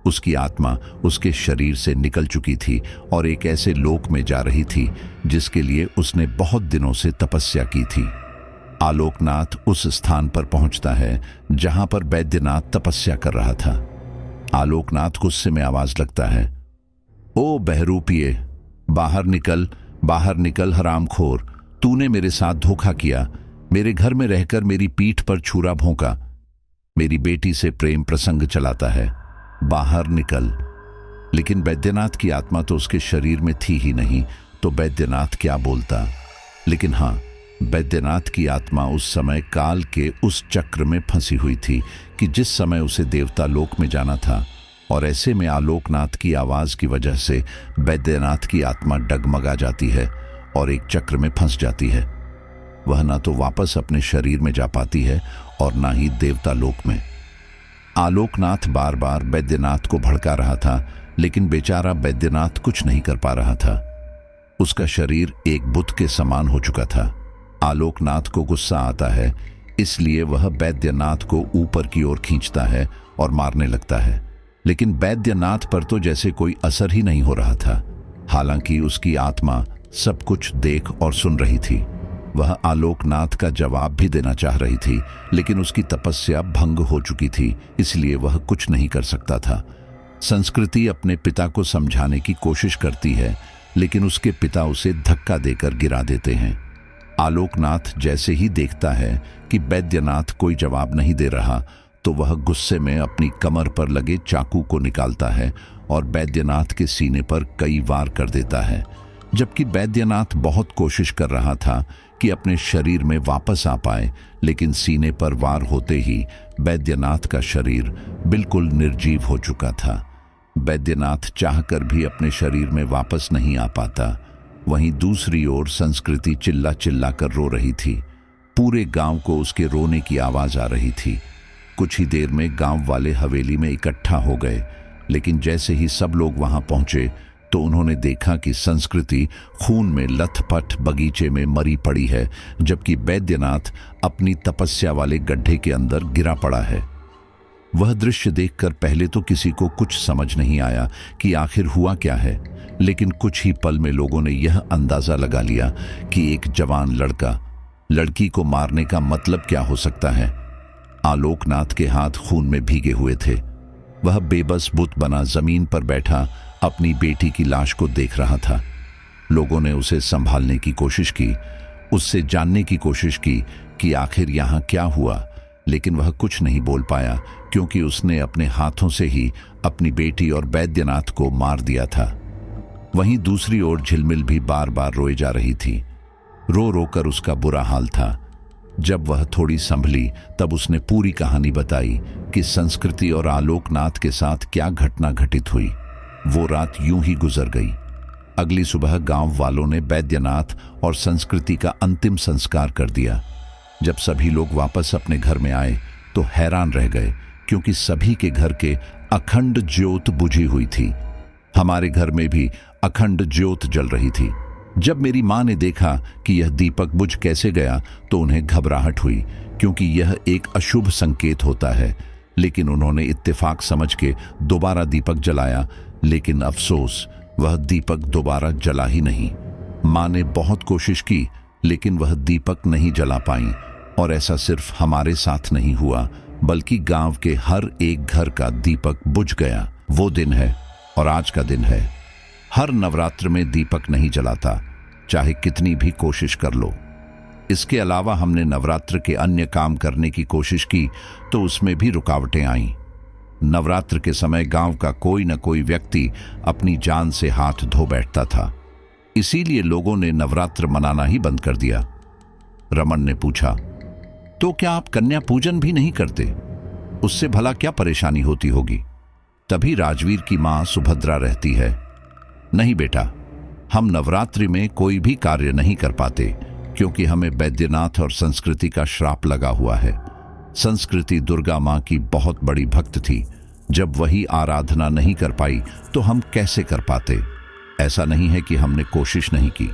उसकी आत्मा उसके शरीर से निकल चुकी थी और एक ऐसे लोक में जा रही थी जिसके लिए उसने बहुत दिनों से तपस्या की थी। आलोकनाथ उस स्थान पर पहुंचता है जहां पर वैद्यनाथ तपस्या कर रहा था। आलोकनाथ गुस्से में आवाज लगता है, ओ बहरूपिये, बाहर निकल हरामखोर, तूने मेरे साथ धोखा किया, मेरे घर में रहकर मेरी पीठ पर छुरा भोंका, मेरी बेटी से प्रेम प्रसंग चलाता है, बाहर निकल। लेकिन वैद्यनाथ की आत्मा तो उसके शरीर में थी ही नहीं, तो वैद्यनाथ क्या बोलता। लेकिन हाँ, वैद्यनाथ की आत्मा उस समय काल के उस चक्र में फंसी हुई थी कि जिस समय उसे देवता लोक में जाना था, और ऐसे में आलोकनाथ की आवाज की वजह से वैद्यनाथ की आत्मा डगमगा जाती है और एक चक्र में फंस जाती है। वह ना तो वापस अपने शरीर में जा पाती है और ना ही देवता लोक में। आलोकनाथ बार बार वैद्यनाथ को भड़का रहा था, लेकिन बेचारा वैद्यनाथ कुछ नहीं कर पा रहा था। उसका शरीर एक बुत के समान हो चुका था। आलोकनाथ को गुस्सा आता है, इसलिए वह वैद्यनाथ को ऊपर की ओर खींचता है और मारने लगता है। लेकिन वैद्यनाथ पर तो जैसे कोई असर ही नहीं हो रहा था। हालांकि उसकी आत्मा सब कुछ देख और सुन रही थी। वह आलोकनाथ का जवाब भी देना चाह रही थी, लेकिन उसकी तपस्या भंग हो चुकी थी, इसलिए वह कुछ नहीं कर सकता था। संस्कृति अपने पिता को समझाने की कोशिश करती है, लेकिन उसके पिता उसे धक्का देकर गिरा देते हैं। आलोकनाथ जैसे ही देखता है कि वैद्यनाथ कोई जवाब नहीं दे रहा, तो वह गुस्से में अपनी कमर पर लगे चाकू को निकालता है और बैद्यनाथ के सीने पर कई वार कर देता है। जबकि बैद्यनाथ बहुत कोशिश कर रहा था कि अपने शरीर में वापस आ पाए, लेकिन सीने पर वार होते ही बैद्यनाथ का शरीर बिल्कुल निर्जीव हो चुका था। बैद्यनाथ चाहकर भी अपने शरीर में वापस नहीं आ पाता। वहीं दूसरी ओर संस्कृति चिल्ला चिल्ला कर रो रही थी। पूरे गांव को उसके रोने की आवाज आ रही थी। कुछ ही देर में गांव वाले हवेली में इकट्ठा हो गए, लेकिन जैसे ही सब लोग वहां पहुंचे तो उन्होंने देखा कि संस्कृति खून में लथपथ बगीचे में मरी पड़ी है, जबकि बैद्यनाथ अपनी तपस्या वाले गड्ढे के अंदर गिरा पड़ा है। वह दृश्य देखकर पहले तो किसी को कुछ समझ नहीं आया कि आखिर हुआ क्या है, लेकिन कुछ ही पल में लोगों ने यह अंदाजा लगा लिया कि एक जवान लड़का लड़की को मारने का मतलब क्या हो सकता है। आलोकनाथ के हाथ खून में भीगे हुए थे। वह बेबस बुत बना जमीन पर बैठा अपनी बेटी की लाश को देख रहा था। लोगों ने उसे संभालने की कोशिश की, उससे जानने की कोशिश की कि आखिर यहाँ क्या हुआ, लेकिन वह कुछ नहीं बोल पाया, क्योंकि उसने अपने हाथों से ही अपनी बेटी और बैद्यनाथ को मार दिया था। वहीं दूसरी ओर झिलमिल भी बार बार रोए जा रही थी। रो रो कर उसका बुरा हाल था। जब वह थोड़ी संभली तब उसने पूरी कहानी बताई कि संस्कृति और आलोकनाथ के साथ क्या घटना घटित हुई। वो रात यूं ही गुजर गई। अगली सुबह गांव वालों ने बैद्यनाथ और संस्कृति का अंतिम संस्कार कर दिया। जब सभी लोग वापस अपने घर में आए तो हैरान रह गए, क्योंकि सभी के घर के अखंड ज्योत बुझी हुई थी। हमारे घर में भी अखंड ज्योत जल रही थी। जब मेरी मां ने देखा कि यह दीपक बुझ कैसे गया तो उन्हें घबराहट हुई, क्योंकि यह एक अशुभ संकेत होता है। लेकिन उन्होंने इत्तेफाक समझ के दोबारा दीपक जलाया, लेकिन अफसोस वह दीपक दोबारा जला ही नहीं। मां ने बहुत कोशिश की, लेकिन वह दीपक नहीं जला पाई। और ऐसा सिर्फ हमारे साथ नहीं हुआ, बल्कि गांव के हर एक घर का दीपक बुझ गया। वो दिन है और आज का दिन है। हर नवरात्र में दीपक नहीं जलाता, चाहे कितनी भी कोशिश कर लो। इसके अलावा हमने नवरात्र के अन्य काम करने की कोशिश की तो उसमें भी रुकावटें आईं। नवरात्र के समय गांव का कोई न कोई व्यक्ति अपनी जान से हाथ धो बैठता था। इसीलिए लोगों ने नवरात्र मनाना ही बंद कर दिया। रमन ने पूछा, तो क्या आप कन्या पूजन भी नहीं करते? उससे भला क्या परेशानी होती होगी? तभी राजवीर की मां सुभद्रा रहती है। नहीं बेटा, हम नवरात्रि में कोई भी कार्य नहीं कर पाते, क्योंकि हमें बैद्यनाथ और संस्कृति का श्राप लगा हुआ है। संस्कृति दुर्गा मां की बहुत बड़ी भक्त थी। जब वही आराधना नहीं कर पाई तो हम कैसे कर पाते? ऐसा नहीं है कि हमने कोशिश नहीं की।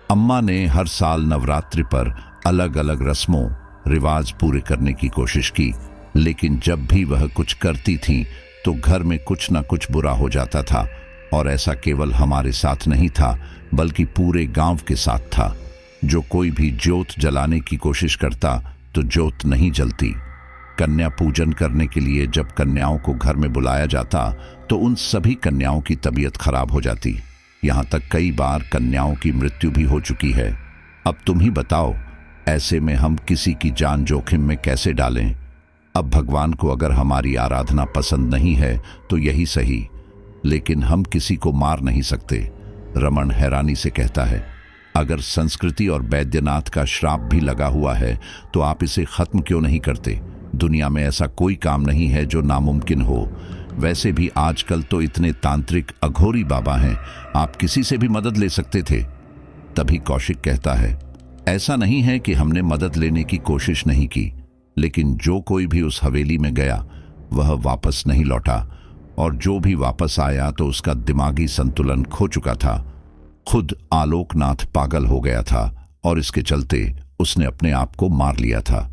अम्मा ने हर साल नवरात्रि पर अलग अलग रस्मों रिवाज पूरे करने की कोशिश की, लेकिन जब भी वह कुछ करती थी तो घर में कुछ ना कुछ बुरा हो जाता था। और ऐसा केवल हमारे साथ नहीं था, बल्कि पूरे गांव के साथ था। जो कोई भी ज्योत जलाने की कोशिश करता तो ज्योत नहीं जलती। कन्या पूजन करने के लिए जब कन्याओं को घर में बुलाया जाता तो उन सभी कन्याओं की तबीयत खराब हो जाती। यहाँ तक कई बार कन्याओं की मृत्यु भी हो चुकी है। अब तुम ही बताओ, ऐसे में हम किसी की जान जोखिम में कैसे डालें? अब भगवान को अगर हमारी आराधना पसंद नहीं है तो यही सही, लेकिन हम किसी को मार नहीं सकते। रमन हैरानी से कहता है, अगर संस्कृति और बैद्यनाथ का श्राप भी लगा हुआ है तो आप इसे खत्म क्यों नहीं करते? दुनिया में ऐसा कोई काम नहीं है जो नामुमकिन हो। वैसे भी आजकल तो इतने तांत्रिक अघोरी बाबा हैं, आप किसी से भी मदद ले सकते थे। तभी कौशिक कहता है, ऐसा नहीं है कि हमने मदद लेने की कोशिश नहीं की, लेकिन जो कोई भी उस हवेली में गया वह वापस नहीं लौटा, और जो भी वापस आया तो उसका दिमागी संतुलन खो चुका था। खुद आलोकनाथ पागल हो गया था और इसके चलते उसने अपने आप को मार लिया था।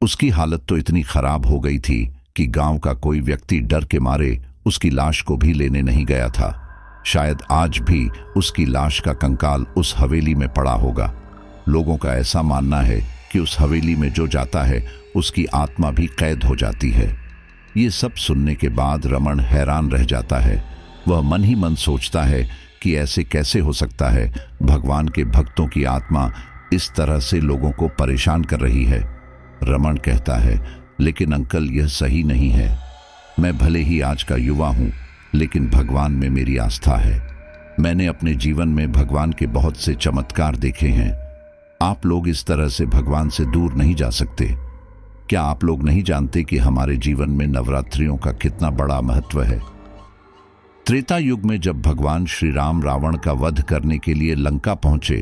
उसकी हालत तो इतनी खराब हो गई थी कि गांव का कोई व्यक्ति डर के मारे उसकी लाश को भी लेने नहीं गया था। शायद आज भी उसकी लाश का कंकाल उस हवेली में पड़ा होगा। लोगों का ऐसा मानना है कि उस हवेली में जो जाता है उसकी आत्मा भी कैद हो जाती है। ये सब सुनने के बाद रमन हैरान रह जाता है। वह मन ही मन सोचता है कि ऐसे कैसे हो सकता है? भगवान के भक्तों की आत्मा इस तरह से लोगों को परेशान कर रही है। रमन कहता है, लेकिन अंकल, यह सही नहीं है। मैं भले ही आज का युवा हूं, लेकिन भगवान में मेरी आस्था है। मैंने अपने जीवन में भगवान के बहुत से चमत्कार देखे हैं। आप लोग इस तरह से भगवान से दूर नहीं जा सकते। क्या आप लोग नहीं जानते कि हमारे जीवन में नवरात्रियों का कितना बड़ा महत्व है? त्रेता युग में जब भगवान श्री राम रावण का वध करने के लिए लंका पहुंचे,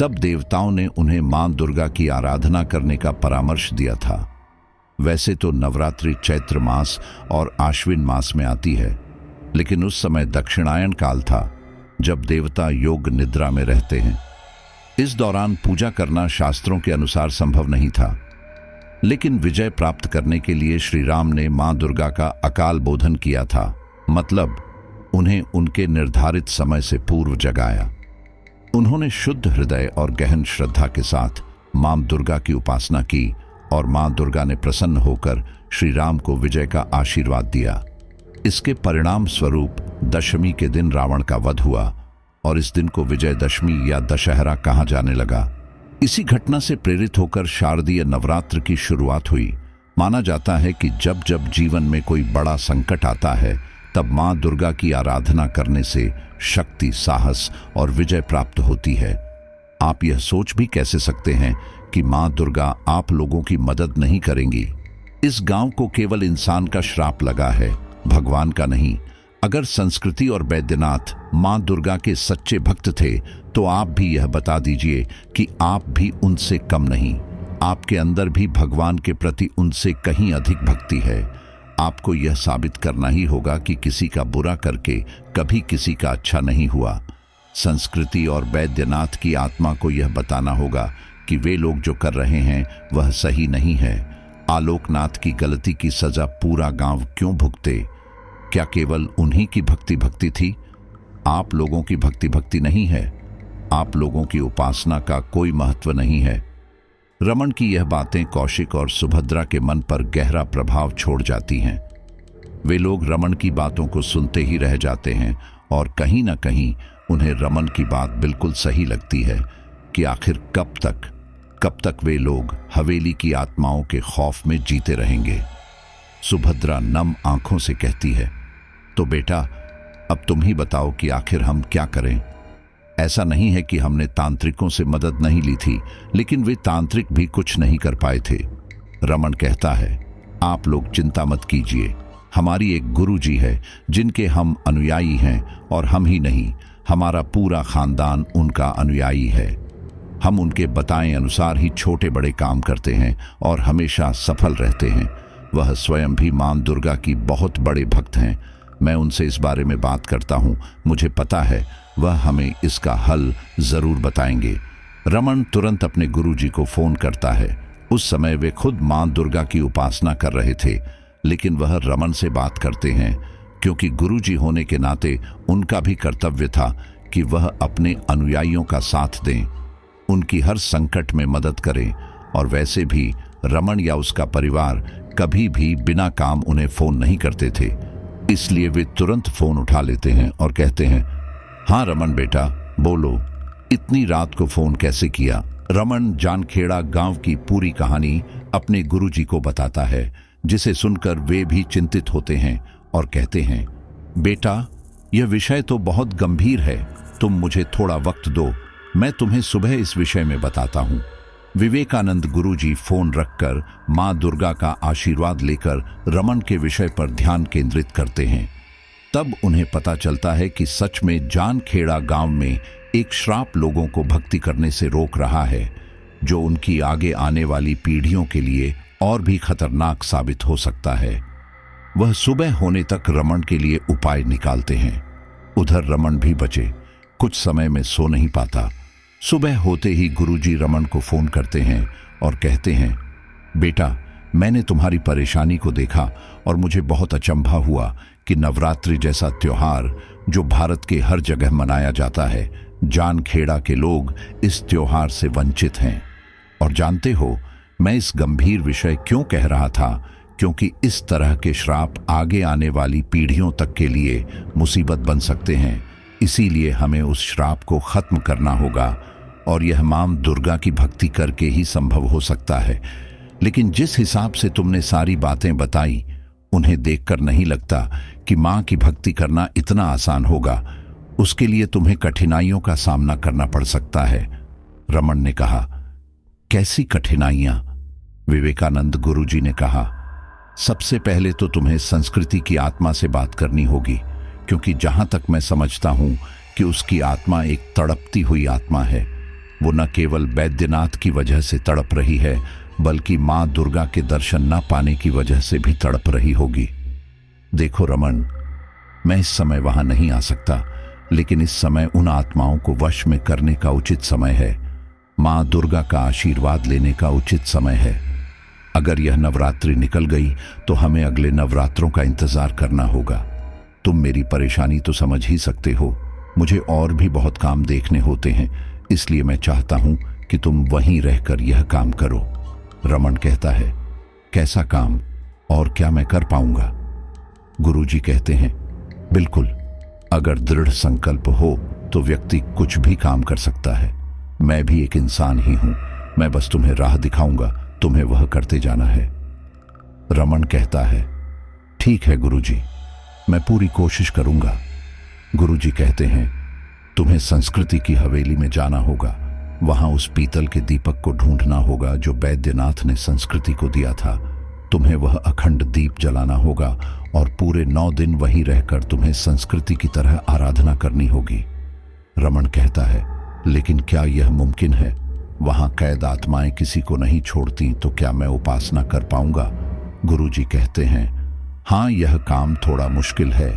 तब देवताओं ने उन्हें मां दुर्गा की आराधना करने का परामर्श दिया था। वैसे तो नवरात्रि चैत्र मास और आश्विन मास में आती है, लेकिन उस समय दक्षिणायन काल था, जब देवता योग निद्रा में रहते हैं। इस दौरान पूजा करना शास्त्रों के अनुसार संभव नहीं था। लेकिन विजय प्राप्त करने के लिए श्री राम ने मां दुर्गा का अकाल बोधन किया था, मतलब उन्हें उनके निर्धारित समय से पूर्व जगाया। उन्होंने शुद्ध हृदय और गहन श्रद्धा के साथ मां दुर्गा की उपासना की और मां दुर्गा ने प्रसन्न होकर श्री राम को विजय का आशीर्वाद दिया। इसके परिणाम स्वरूप दशमी के दिन रावण का वध हुआ और इस दिन को विजयदशमी या दशहरा कहा जाने लगा। इसी घटना से प्रेरित होकर शारदीय नवरात्र की शुरुआत हुई। माना जाता है कि जब जब जीवन में कोई बड़ा संकट आता है, तब मां दुर्गा की आराधना करने से शक्ति, साहस और विजय प्राप्त होती है। आप यह सोच भी कैसे सकते हैं कि मां दुर्गा आप लोगों की मदद नहीं करेंगी? इस गांव को केवल इंसान का श्राप लगा है, भगवान का नहीं। अगर संस्कृति और बैद्यनाथ मां दुर्गा के सच्चे भक्त थे, तो आप भी यह बता दीजिए कि आप भी उनसे कम नहीं। आपके अंदर भी भगवान के प्रति उनसे कहीं अधिक भक्ति है। आपको यह साबित करना ही होगा कि किसी का बुरा करके कभी किसी का अच्छा नहीं हुआ। संस्कृति और बैद्यनाथ की आत्मा को यह बताना होगा कि वे लोग जो कर रहे हैं वह सही नहीं है। आलोकनाथ की गलती की सजा पूरा गांव क्यों भुगते? क्या केवल उन्हीं की भक्ति थी? आप लोगों की भक्ति नहीं है। आप लोगों की उपासना का कोई महत्व नहीं है। रमन की यह बातें कौशिक और सुभद्रा के मन पर गहरा प्रभाव छोड़ जाती हैं। वे लोग रमन की बातों को सुनते ही रह जाते हैं और कहीं ना कहीं उन्हें रमन की बात बिल्कुल सही लगती है कि आखिर कब तक वे लोग हवेली की आत्माओं के खौफ में जीते रहेंगे। सुभद्रा नम आंखों से कहती है, तो बेटा, अब तुम ही बताओ कि आखिर हम क्या करें। ऐसा नहीं है कि हमने तांत्रिकों से मदद नहीं ली थी, लेकिन वे तांत्रिक भी कुछ नहीं कर पाए थे। रमन कहता है, आप लोग चिंता मत कीजिए। हमारी एक गुरु जी है जिनके हम अनुयायी हैं, और हम ही नहीं, हमारा पूरा खानदान उनका अनुयायी है। हम उनके बताए अनुसार ही छोटे बड़े काम करते हैं और हमेशा सफल रहते हैं। वह स्वयं भी मां दुर्गा की बहुत बड़े भक्त हैं। मैं उनसे इस बारे में बात करता हूँ। मुझे पता है वह हमें इसका हल जरूर बताएंगे। रमन तुरंत अपने गुरुजी को फोन करता है। उस समय वे खुद मां दुर्गा की उपासना कर रहे थे, लेकिन वह रमन से बात करते हैं क्योंकि गुरुजी होने के नाते उनका भी कर्तव्य था कि वह अपने अनुयायियों का साथ दें, उनकी हर संकट में मदद करें। और वैसे भी रमन या उसका परिवार कभी भी बिना काम उन्हें फोन नहीं करते थे, इसलिए वे तुरंत फोन उठा लेते हैं और कहते हैं, हाँ रमन बेटा, बोलो, इतनी रात को फोन कैसे किया? रमन जानखेड़ा गांव की पूरी कहानी अपने गुरुजी को बताता है, जिसे सुनकर वे भी चिंतित होते हैं और कहते हैं, बेटा, यह विषय तो बहुत गंभीर है, तुम मुझे थोड़ा वक्त दो, मैं तुम्हें सुबह इस विषय में बताता हूँ। विवेकानंद गुरुजी फोन रखकर मां दुर्गा का आशीर्वाद लेकर रमन के विषय पर ध्यान केंद्रित करते हैं। तब उन्हें पता चलता है कि सच में जानखेड़ा गांव में एक श्राप लोगों को भक्ति करने से रोक रहा है, जो उनकी आगे आने वाली पीढ़ियों के लिए और भी खतरनाक साबित हो सकता है। वह सुबह होने तक रमन के लिए उपाय निकालते हैं। उधर रमन भी बचे, कुछ समय में सो नहीं पाता। सुबह होते ही गुरुजी रमन को फोन करते हैं और कहते हैं, बेटा, मैंने तुम्हारी परेशानी को देखा और मुझे बहुत अचंभा हुआ कि नवरात्रि जैसा त्योहार जो भारत के हर जगह मनाया जाता है, जानखेड़ा के लोग इस त्योहार से वंचित हैं। और जानते हो, मैं इस गंभीर विषय क्यों कह रहा था? क्योंकि इस तरह के श्राप आगे आने वाली पीढ़ियों तक के लिए मुसीबत बन सकते हैं। इसीलिए हमें उस श्राप को खत्म करना होगा और यह मां दुर्गा की भक्ति करके ही संभव हो सकता है। लेकिन जिस हिसाब से तुमने सारी बातें बताई, उन्हें देखकर नहीं लगता कि मां की भक्ति करना इतना आसान होगा। उसके लिए तुम्हें कठिनाइयों का सामना करना पड़ सकता है। रमन ने कहा, कैसी कठिनाइयां? विवेकानंद गुरुजी ने कहा, सबसे पहले तो तुम्हें संस्कृति की आत्मा से बात करनी होगी, क्योंकि जहां तक मैं समझता हूं कि उसकी आत्मा एक तड़पती हुई आत्मा है। वो न केवल बैद्यनाथ की वजह से तड़प रही है, बल्कि मां दुर्गा के दर्शन न पाने की वजह से भी तड़प रही होगी। देखो रमन, मैं इस समय वहां नहीं आ सकता, लेकिन इस समय उन आत्माओं को वश में करने का उचित समय है। मां दुर्गा का आशीर्वाद लेने का उचित समय है। अगर यह नवरात्रि निकल गई तो हमें अगले नवरात्रों का इंतजार करना होगा। तुम मेरी परेशानी तो समझ ही सकते हो। मुझे और भी बहुत काम देखने होते हैं, इसलिए मैं चाहता हूं कि तुम वहीं रहकर यह काम करो। रमन कहता है, कैसा काम और क्या मैं कर पाऊंगा? गुरुजी कहते हैं, बिल्कुल, अगर दृढ़ संकल्प हो तो व्यक्ति कुछ भी काम कर सकता है। मैं भी एक इंसान ही हूं, मैं बस तुम्हें राह दिखाऊंगा, तुम्हें वह करते जाना है। रमन कहता है, ठीक है गुरुजी, मैं पूरी कोशिश करूंगा। गुरुजी कहते हैं, तुम्हें संस्कृति की हवेली में जाना होगा। वहां उस पीतल के दीपक को ढूंढना होगा जो बैद्यनाथ ने संस्कृति को दिया था। तुम्हें वह अखंड दीप जलाना होगा और पूरे 9 दिन वहीं रहकर तुम्हें संस्कृति की तरह आराधना करनी होगी। रमन कहता है, लेकिन क्या यह मुमकिन है? वहां कैद आत्माएं किसी को नहीं छोड़ती, तो क्या मैं उपासना कर पाऊंगा? गुरुजी कहते हैं, हां, यह काम थोड़ा मुश्किल है,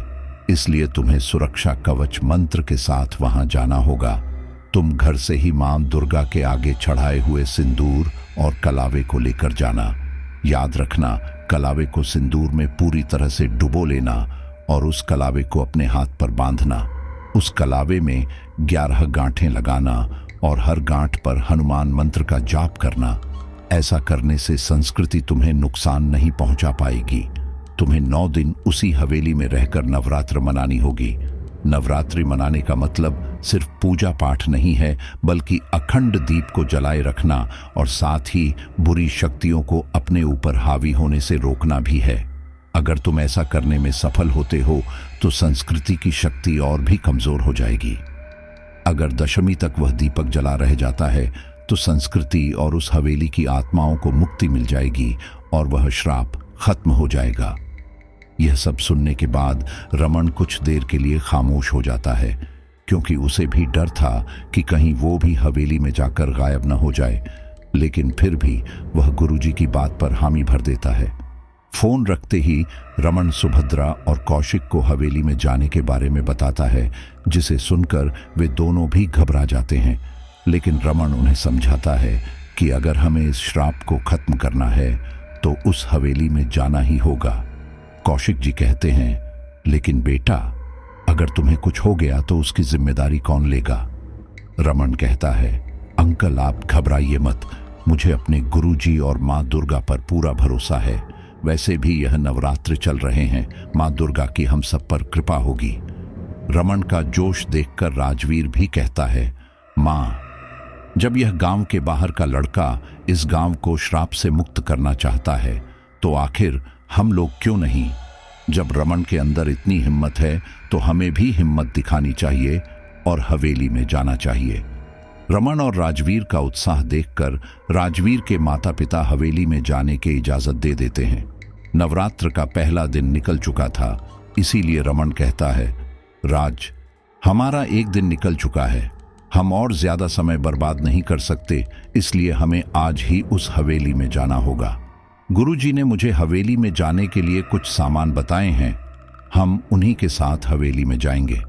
इसलिए तुम्हें सुरक्षा कवच मंत्र के साथ वहां जाना होगा। तुम घर से ही मां दुर्गा के आगे चढ़ाए हुए सिंदूर और कलावे को लेकर जाना। याद रखना, कलावे को सिंदूर में पूरी तरह से डुबो लेना और उस कलावे को अपने हाथ पर बांधना। उस कलावे में 11 गांठें लगाना और हर गांठ पर हनुमान मंत्र का जाप करना। ऐसा करने से संस्कृति तुम्हें नुकसान नहीं पहुंचा पाएगी। तुम्हें 9 दिन उसी हवेली में रहकर नवरात्र मनानी होगी। नवरात्रि मनाने का मतलब सिर्फ पूजा पाठ नहीं है, बल्कि अखंड दीप को जलाए रखना और साथ ही बुरी शक्तियों को अपने ऊपर हावी होने से रोकना भी है। अगर तुम ऐसा करने में सफल होते हो तो संस्कृति की शक्ति और भी कमजोर हो जाएगी। अगर दशमी तक वह दीपक जला रह जाता है तो संस्कृति और उस हवेली की आत्माओं को मुक्ति मिल जाएगी और वह श्राप खत्म हो जाएगा। यह सब सुनने के बाद रमन कुछ देर के लिए खामोश हो जाता है, क्योंकि उसे भी डर था कि कहीं वो भी हवेली में जाकर गायब न हो जाए। लेकिन फिर भी वह गुरुजी की बात पर हामी भर देता है। फोन रखते ही रमन सुभद्रा और कौशिक को हवेली में जाने के बारे में बताता है, जिसे सुनकर वे दोनों भी घबरा जाते हैं। लेकिन रमन उन्हें समझाता है कि अगर हमें इस श्राप को खत्म करना है तो उस हवेली में जाना ही होगा। कौशिक जी कहते हैं, लेकिन बेटा, अगर तुम्हें कुछ हो गया तो उसकी जिम्मेदारी कौन लेगा? रमन कहता है, अंकल आप घबराइए मत, मुझे अपने गुरुजी और मां दुर्गा पर पूरा भरोसा है। वैसे भी यह नवरात्र चल रहे हैं, मां दुर्गा की हम सब पर कृपा होगी। रमन का जोश देखकर राजवीर भी कहता है, मां, जब यह गांव के बाहर का लड़का इस गांव को श्राप से मुक्त करना चाहता है तो आखिर हम लोग क्यों नहीं? जब रमन के अंदर इतनी हिम्मत है तो हमें भी हिम्मत दिखानी चाहिए और हवेली में जाना चाहिए। रमन और राजवीर का उत्साह देखकर राजवीर के माता पिता हवेली में जाने की इजाजत दे देते हैं। नवरात्र का पहला दिन निकल चुका था, इसीलिए रमन कहता है, राज, हमारा एक दिन निकल चुका है, हम और ज्यादा समय बर्बाद नहीं कर सकते, इसलिए हमें आज ही उस हवेली में जाना होगा। गुरुजी ने मुझे हवेली में जाने के लिए कुछ सामान बताए हैं, हम उन्हीं के साथ हवेली में जाएंगे।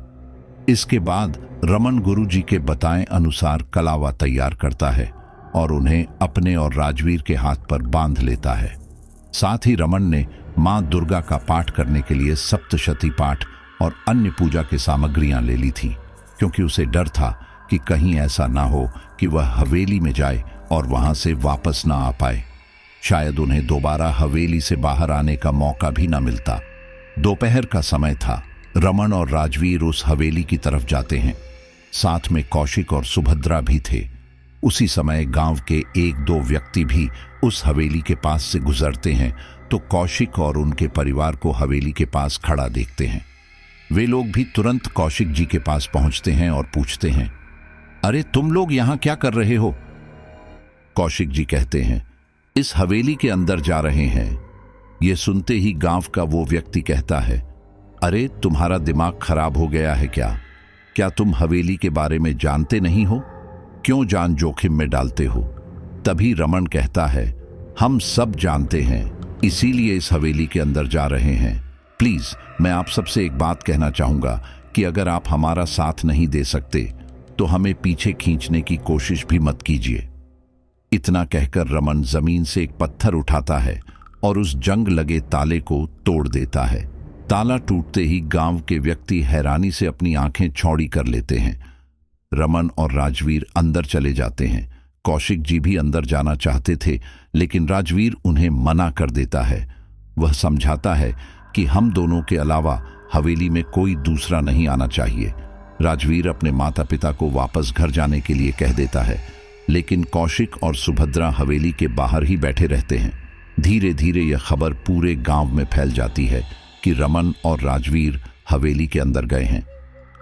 इसके बाद रमन गुरुजी के बताए अनुसार कलावा तैयार करता है और उन्हें अपने और राजवीर के हाथ पर बांध लेता है। साथ ही रमन ने मां दुर्गा का पाठ करने के लिए सप्तशती पाठ और अन्य पूजा की सामग्रियां ले ली थी, क्योंकि उसे डर था कि कहीं ऐसा ना हो कि वह हवेली में जाए और वहां से वापस ना आ पाए। शायद उन्हें दोबारा हवेली से बाहर आने का मौका भी न मिलता। दोपहर का समय था। रमन और राजवीर उस हवेली की तरफ जाते हैं। साथ में कौशिक और सुभद्रा भी थे। उसी समय गांव के 1-2 व्यक्ति भी उस हवेली के पास से गुजरते हैं तो कौशिक और उनके परिवार को हवेली के पास खड़ा देखते हैं। वे लोग भी तुरंत कौशिक जी के पास पहुंचते हैं और पूछते हैं, अरे तुम लोग यहां क्या कर रहे हो? कौशिक जी कहते हैं, इस हवेली के अंदर जा रहे हैं। यह सुनते ही गांव का वो व्यक्ति कहता है, अरे तुम्हारा दिमाग खराब हो गया है क्या तुम हवेली के बारे में जानते नहीं हो? क्यों जान जोखिम में डालते हो? तभी रमन कहता है, हम सब जानते हैं, इसीलिए इस हवेली के अंदर जा रहे हैं। प्लीज मैं आप सबसे एक बात कहना चाहूंगा कि अगर आप हमारा साथ नहीं दे सकते तो हमें पीछे खींचने की कोशिश भी मत कीजिए। इतना कहकर रमन जमीन से एक पत्थर उठाता है और उस जंग लगे ताले को तोड़ देता है। ताला टूटते ही गांव के व्यक्ति हैरानी से अपनी आंखें चौड़ी कर लेते हैं। रमन और राजवीर अंदर चले जाते हैं। कौशिक जी भी अंदर जाना चाहते थे, लेकिन राजवीर उन्हें मना कर देता है। वह समझाता है कि हम दोनों के अलावा हवेली में कोई दूसरा नहीं आना चाहिए। राजवीर अपने माता पिता को वापस घर जाने के लिए कह देता है, लेकिन कौशिक और सुभद्रा हवेली के बाहर ही बैठे रहते हैं। धीरे धीरे यह खबर पूरे गांव में फैल जाती है कि रमन और राजवीर हवेली के अंदर गए हैं।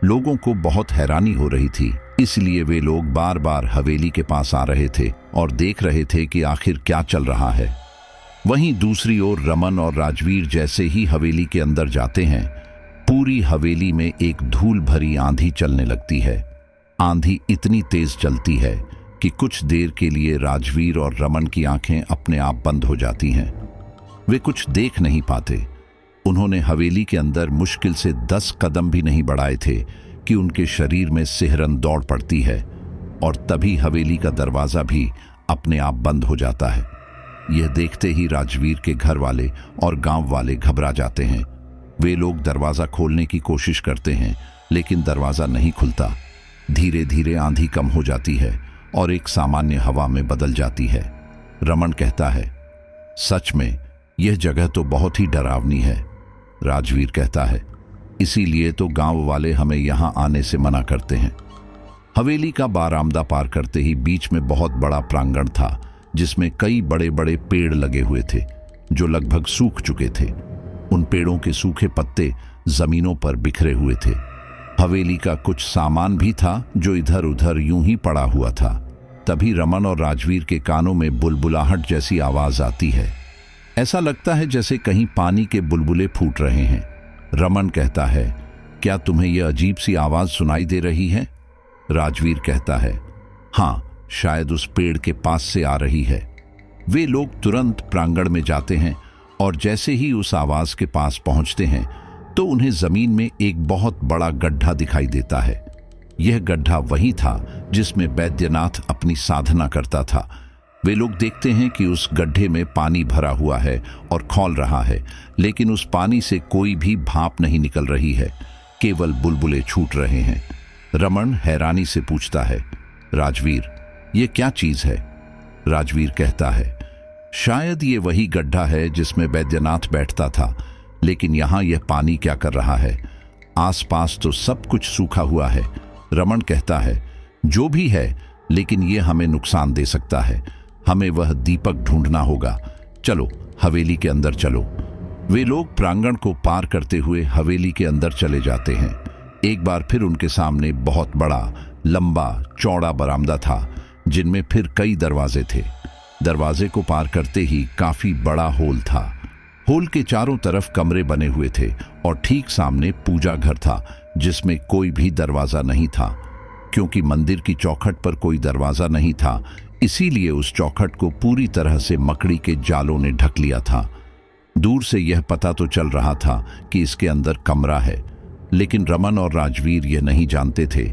लोगों को बहुत हैरानी हो रही थी, इसलिए वे लोग बार बार हवेली के पास आ रहे थे और देख रहे थे कि आखिर क्या चल रहा है। वहीं दूसरी ओर रमन और राजवीर जैसे ही हवेली के अंदर जाते हैं, पूरी हवेली में एक धूल भरी आंधी चलने लगती है। आंधी इतनी तेज चलती है कि कुछ देर के लिए राजवीर और रमन की आंखें अपने आप बंद हो जाती हैं। वे कुछ देख नहीं पाते। उन्होंने हवेली के अंदर मुश्किल से 10 कदम भी नहीं बढ़ाए थे कि उनके शरीर में सिहरन दौड़ पड़ती है और तभी हवेली का दरवाजा भी अपने आप बंद हो जाता है। यह देखते ही राजवीर के घर वाले और गांव वाले घबरा जाते हैं। वे लोग दरवाजा खोलने की कोशिश करते हैं, लेकिन दरवाजा नहीं खुलता। धीरे धीरे आंधी कम हो जाती है और एक सामान्य हवा में बदल जाती है। रमन कहता है, सच में यह जगह तो बहुत ही डरावनी है। राजवीर कहता है, इसीलिए तो गांव वाले हमें यहां आने से मना करते हैं। हवेली का बारामदा पार करते ही बीच में बहुत बड़ा प्रांगण था, जिसमें कई बड़े बड़े पेड़ लगे हुए थे जो लगभग सूख चुके थे। उन पेड़ों के सूखे पत्ते जमीनों पर बिखरे हुए थे। हवेली का कुछ सामान भी था जो इधर उधर यूं ही पड़ा हुआ था। तभी रमन और राजवीर के कानों में बुलबुलाहट जैसी आवाज आती है। ऐसा लगता है जैसे कहीं पानी के बुलबुले फूट रहे हैं। रमन कहता है, क्या तुम्हें यह अजीब सी आवाज सुनाई दे रही है? राजवीर कहता है, हाँ, शायद उस पेड़ के पास से आ रही है। वे लोग तुरंत प्रांगण में जाते हैं और जैसे ही उस आवाज के पास पहुंचते हैं तो उन्हें जमीन में एक बहुत बड़ा गड्ढा दिखाई देता है। यह गड्ढा वही था जिसमें वैद्यनाथ अपनी साधना करता था। वे लोग देखते हैं कि उस गड्ढे में पानी भरा हुआ है और खौल रहा है, लेकिन उस पानी से कोई भी भाप नहीं निकल रही है, केवल बुलबुले छूट रहे हैं। रमन हैरानी से पूछता है, राजवीर, ये क्या चीज है? राजवीर कहता है, शायद ये वही गड्ढा है जिसमें वैद्यनाथ बैठता था, लेकिन यहां यह पानी क्या कर रहा है? आसपास तो सब कुछ सूखा हुआ है। रमन कहता है, जो भी है, लेकिन यह हमें नुकसान दे सकता है। हमें वह दीपक ढूंढना होगा। चलो, हवेली के अंदर चलो। वे लोग प्रांगण को पार करते हुए हवेली के अंदर चले जाते हैं। एक बार फिर उनके सामने बहुत बड़ा, लंबा, चौड़ा बरामदा था, जिनमें फिर कई दरवाजे थे। दरवाजे को पार करते ही काफी बड़ा होल था। होल के चारों तरफ कमरे बने हुए थे और ठीक सामने पूजा घर था, जिसमें कोई भी दरवाजा नहीं था। क्योंकि मंदिर की चौखट पर कोई दरवाजा नहीं था, इसीलिए उस चौखट को पूरी तरह से मकड़ी के जालों ने ढक लिया था। दूर से यह पता तो चल रहा था कि इसके अंदर कमरा है, लेकिन रमन और राजवीर यह नहीं जानते थे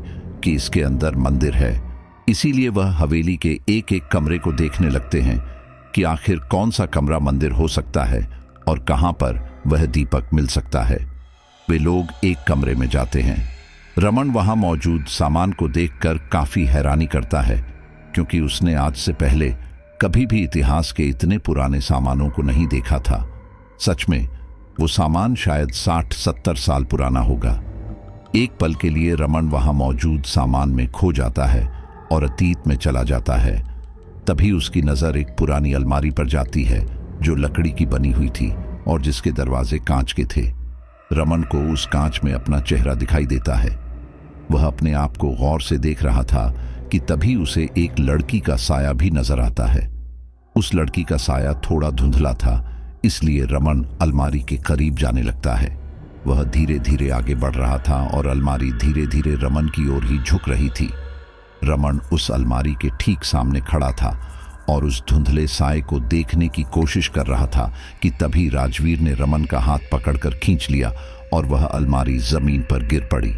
कि इसके अंदर मंदिर है। इसीलिए वह हवेली के एक एक कमरे को देखने लगते हैं कि आखिर कौन सा कमरा मंदिर हो सकता है और कहां पर वह दीपक मिल सकता है। वे लोग एक कमरे में जाते हैं। रमन वहां मौजूद सामान को देखकर काफी हैरानी करता है, क्योंकि उसने आज से पहले कभी भी इतिहास के इतने पुराने सामानों को नहीं देखा था। सच में वो सामान शायद 60-70 साल पुराना होगा। एक पल के लिए रमन वहां मौजूद सामान में खो जाता है और अतीत में चला जाता है। तभी उसकी नजर एक पुरानी अलमारी पर जाती है जो लकड़ी की बनी हुई थी और जिसके दरवाजे कांच के थे। रमन को उस कांच में अपना चेहरा दिखाई देता है। वह अपने आप को गौर से देख रहा था कि तभी उसे एक लड़की का साया भी नजर आता है। उस लड़की का साया थोड़ा धुंधला था, इसलिए रमन अलमारी के करीब जाने लगता है। वह धीरे धीरे आगे बढ़ रहा था और अलमारी धीरे धीरे रमन की ओर ही झुक रही थी। रमन उस अलमारी के ठीक सामने खड़ा था और उस धुंधले साए को देखने की कोशिश कर रहा था कि तभी राजवीर ने रमन का हाथ पकड़कर खींच लिया और वह अलमारी जमीन पर गिर पड़ी।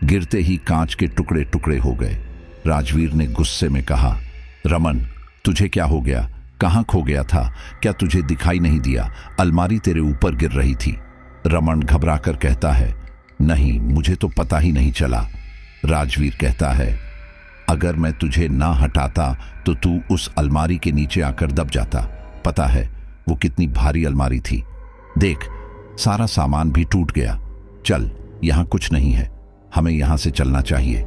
गिरते ही कांच के टुकड़े टुकड़े हो गए। राजवीर ने गुस्से में कहा, रमन, तुझे क्या हो गया? कहाँ खो गया था? क्या तुझे दिखाई नहीं दिया? अलमारी तेरे ऊपर गिर रही थी। रमन घबराकर कहता है, नहीं, मुझे तो पता ही नहीं चला। राजवीर कहता है, अगर मैं तुझे ना हटाता तो तू उस अलमारी के नीचे आकर दब जाता। पता है वो कितनी भारी अलमारी थी। देख, सारा सामान भी टूट गया। चल, यहाँ कुछ नहीं है, हमें यहाँ से चलना चाहिए।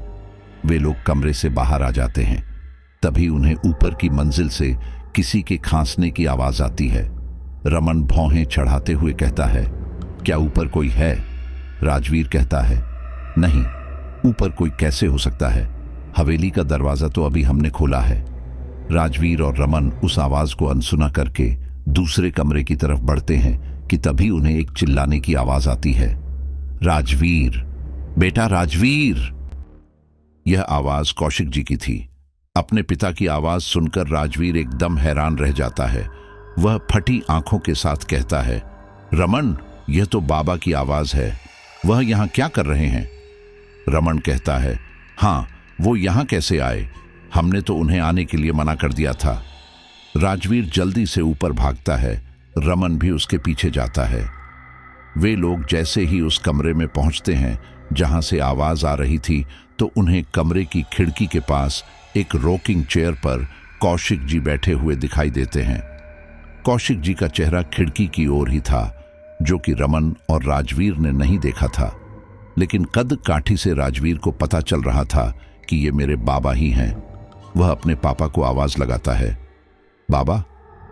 वे लोग कमरे से बाहर आ जाते हैं। तभी उन्हें ऊपर की मंजिल से किसी के खांसने की आवाज आती है। रमन भौहें चढ़ाते हुए कहता है, क्या ऊपर कोई है? राजवीर कहता है, नहीं, ऊपर कोई कैसे हो सकता है? हवेली का दरवाजा तो अभी हमने खोला है। राजवीर और रमन उस आवाज को अनसुना करके दूसरे कमरे की तरफ बढ़ते हैं कि तभी उन्हें एक चिल्लाने की आवाज आती है, राजवीर, बेटा राजवीर। यह आवाज कौशिक जी की थी। अपने पिता की आवाज सुनकर राजवीर एकदम हैरान रह जाता है। वह फटी आंखों के साथ कहता है, रमन, यह तो बाबा की आवाज है। वह यहां क्या कर रहे हैं? रमन कहता है, हाँ, वो यहां कैसे आए? हमने तो उन्हें आने के लिए मना कर दिया था। राजवीर जल्दी से ऊपर भागता है। रमन भी उसके पीछे जाता है। वे लोग जैसे ही उस कमरे में पहुंचते हैं जहां से आवाज आ रही थी, तो उन्हें कमरे की खिड़की के पास एक रोकिंग चेयर पर कौशिक जी बैठे हुए दिखाई देते हैं। कौशिक जी का चेहरा खिड़की की ओर ही था, जो कि रमन और राजवीर ने नहीं देखा था। लेकिन कद काठी से राजवीर को पता चल रहा था कि ये मेरे बाबा ही हैं। वह अपने पापा को आवाज लगाता है, बाबा,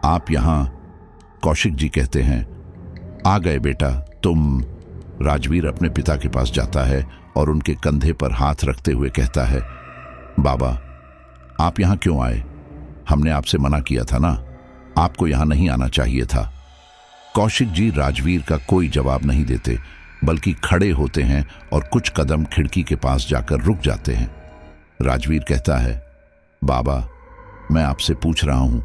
आप यहां? कौशिक जी कहते हैं, आ गए बेटा, तुम। राजवीर अपने पिता के पास जाता है और उनके कंधे पर हाथ रखते हुए कहता है, बाबा, आप यहां क्यों आए? हमने आपसे मना किया था ना, आपको यहां नहीं आना चाहिए था। कौशिक जी राजवीर का कोई जवाब नहीं देते, बल्कि खड़े होते हैं और कुछ कदम खिड़की के पास जाकर रुक जाते हैं। राजवीर कहता है, बाबा, मैं आपसे पूछ रहा हूं,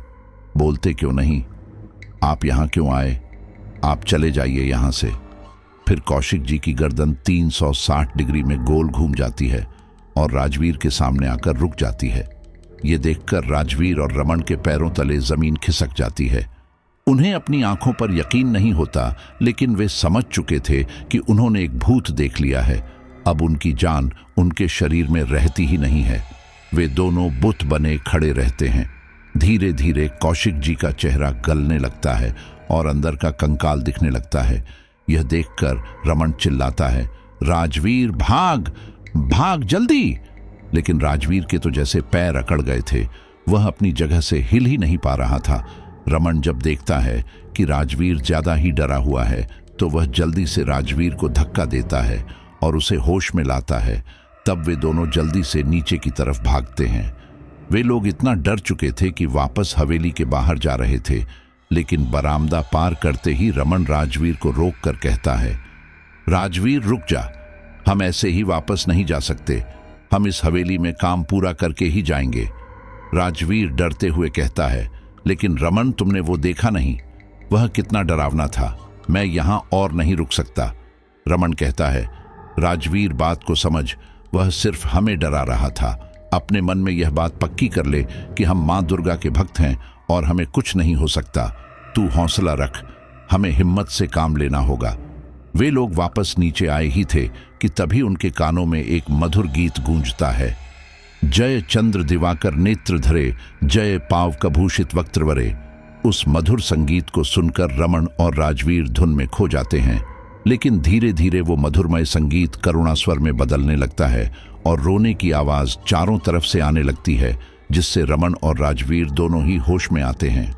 बोलते क्यों नहीं? आप यहां क्यों आए? आप चले जाइए यहां से। फिर कौशिक जी की गर्दन 360 डिग्री में गोल घूम जाती है और राजवीर के सामने आकर रुक जाती है। ये देखकर राजवीर और रमन के पैरों तले जमीन खिसक जाती है। उन्हें अपनी आंखों पर यकीन नहीं होता, लेकिन वे समझ चुके थे कि उन्होंने एक भूत देख लिया है। अब उनकी जान उनके शरीर में रहती ही नहीं है। वे दोनों बुत बने खड़े रहते हैं। धीरे धीरे कौशिक जी का चेहरा गलने लगता है और अंदर का कंकाल दिखने लगता है। यह देखकर रमन चिल्लाता है, राजवीर, भाग भाग जल्दी! लेकिन राजवीर के तो जैसे पैर अकड़ गए थे। वह अपनी जगह से हिल ही नहीं पा रहा था। रमन जब देखता है कि राजवीर ज्यादा ही डरा हुआ है, तो वह जल्दी से राजवीर को धक्का देता है और उसे होश में लाता है। तब वे दोनों जल्दी से नीचे की तरफ भागते हैं। वे लोग इतना डर चुके थे कि वापस हवेली के बाहर जा रहे थे, लेकिन बरामदा पार करते ही रमन राजवीर को रोककर कहता है, राजवीर, रुक जा, हम ऐसे ही वापस नहीं जा सकते। हम इस हवेली में काम पूरा करके ही जाएंगे। राजवीर डरते हुए कहता है, लेकिन रमन, तुमने वो देखा नहीं? वह कितना डरावना था। मैं यहां और नहीं रुक सकता। रमन कहता है, राजवीर, बात को समझ, वह सिर्फ हमें डरा रहा था। अपने मन में यह बात पक्की कर ले कि हम मां दुर्गा के भक्त हैं और हमें कुछ नहीं हो सकता। तू हौसला रख, हमें हिम्मत से काम लेना होगा। वे लोग वापस नीचे आए ही थे कि तभी उनके कानों में एक मधुर गीत गूंजता है, जय चंद्र दिवाकर नेत्र धरे, जय पाव कभूषित वक्त्रवरे। उस मधुर संगीत को सुनकर रमन और राजवीर धुन में खो जाते हैं। लेकिन धीरे धीरे वो मधुरमय संगीत करुणा स्वर में बदलने लगता है और रोने की आवाज चारों तरफ से आने लगती है, जिससे रमन और राजवीर दोनों ही होश में आते हैं।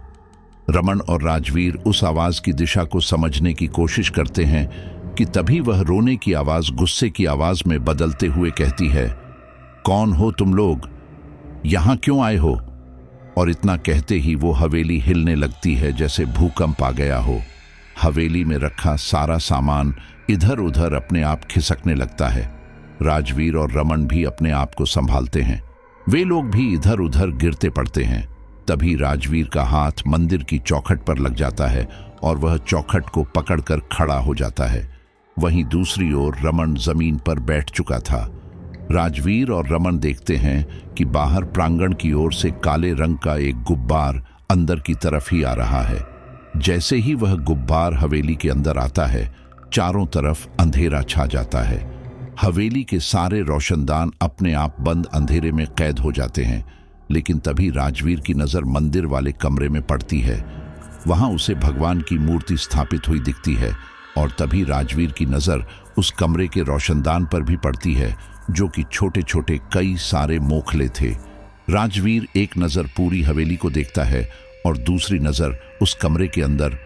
रमन और राजवीर उस आवाज की दिशा को समझने की कोशिश करते हैं कि तभी वह रोने की आवाज गुस्से की आवाज में बदलते हुए कहती है, कौन हो तुम लोग? यहां क्यों आए हो? और इतना कहते ही वो हवेली हिलने लगती है जैसे भूकंप आ गया हो। हवेली में रखा सारा सामान इधर उधर अपने आप खिसकने लगता है। राजवीर और रमन भी अपने आप को संभालते हैं। वे लोग भी इधर उधर गिरते पड़ते हैं। तभी राजवीर का हाथ मंदिर की चौखट पर लग जाता है और वह चौखट को पकड़कर खड़ा हो जाता है। वहीं दूसरी ओर रमन जमीन पर बैठ चुका था। राजवीर और रमन देखते हैं कि बाहर प्रांगण की ओर से काले रंग का एक गुब्बार अंदर की तरफ ही आ रहा है। जैसे ही वह गुब्बार हवेली के अंदर आता है, चारों तरफ अंधेरा छा जाता है। हवेली के सारे रोशनदान अपने आप बंद अंधेरे में कैद हो जाते हैं। लेकिन तभी राजवीर की नजर मंदिर वाले कमरे में पड़ती है। वहां उसे भगवान की मूर्ति स्थापित हुई दिखती है और तभी राजवीर की नजर उस कमरे के रोशनदान पर भी पड़ती है, जो कि छोटे छोटे कई सारे मोखले थे। राजवीर एक नजर पूरी हवेली को देखता है और दूसरी नजर उस कमरे के अंदर।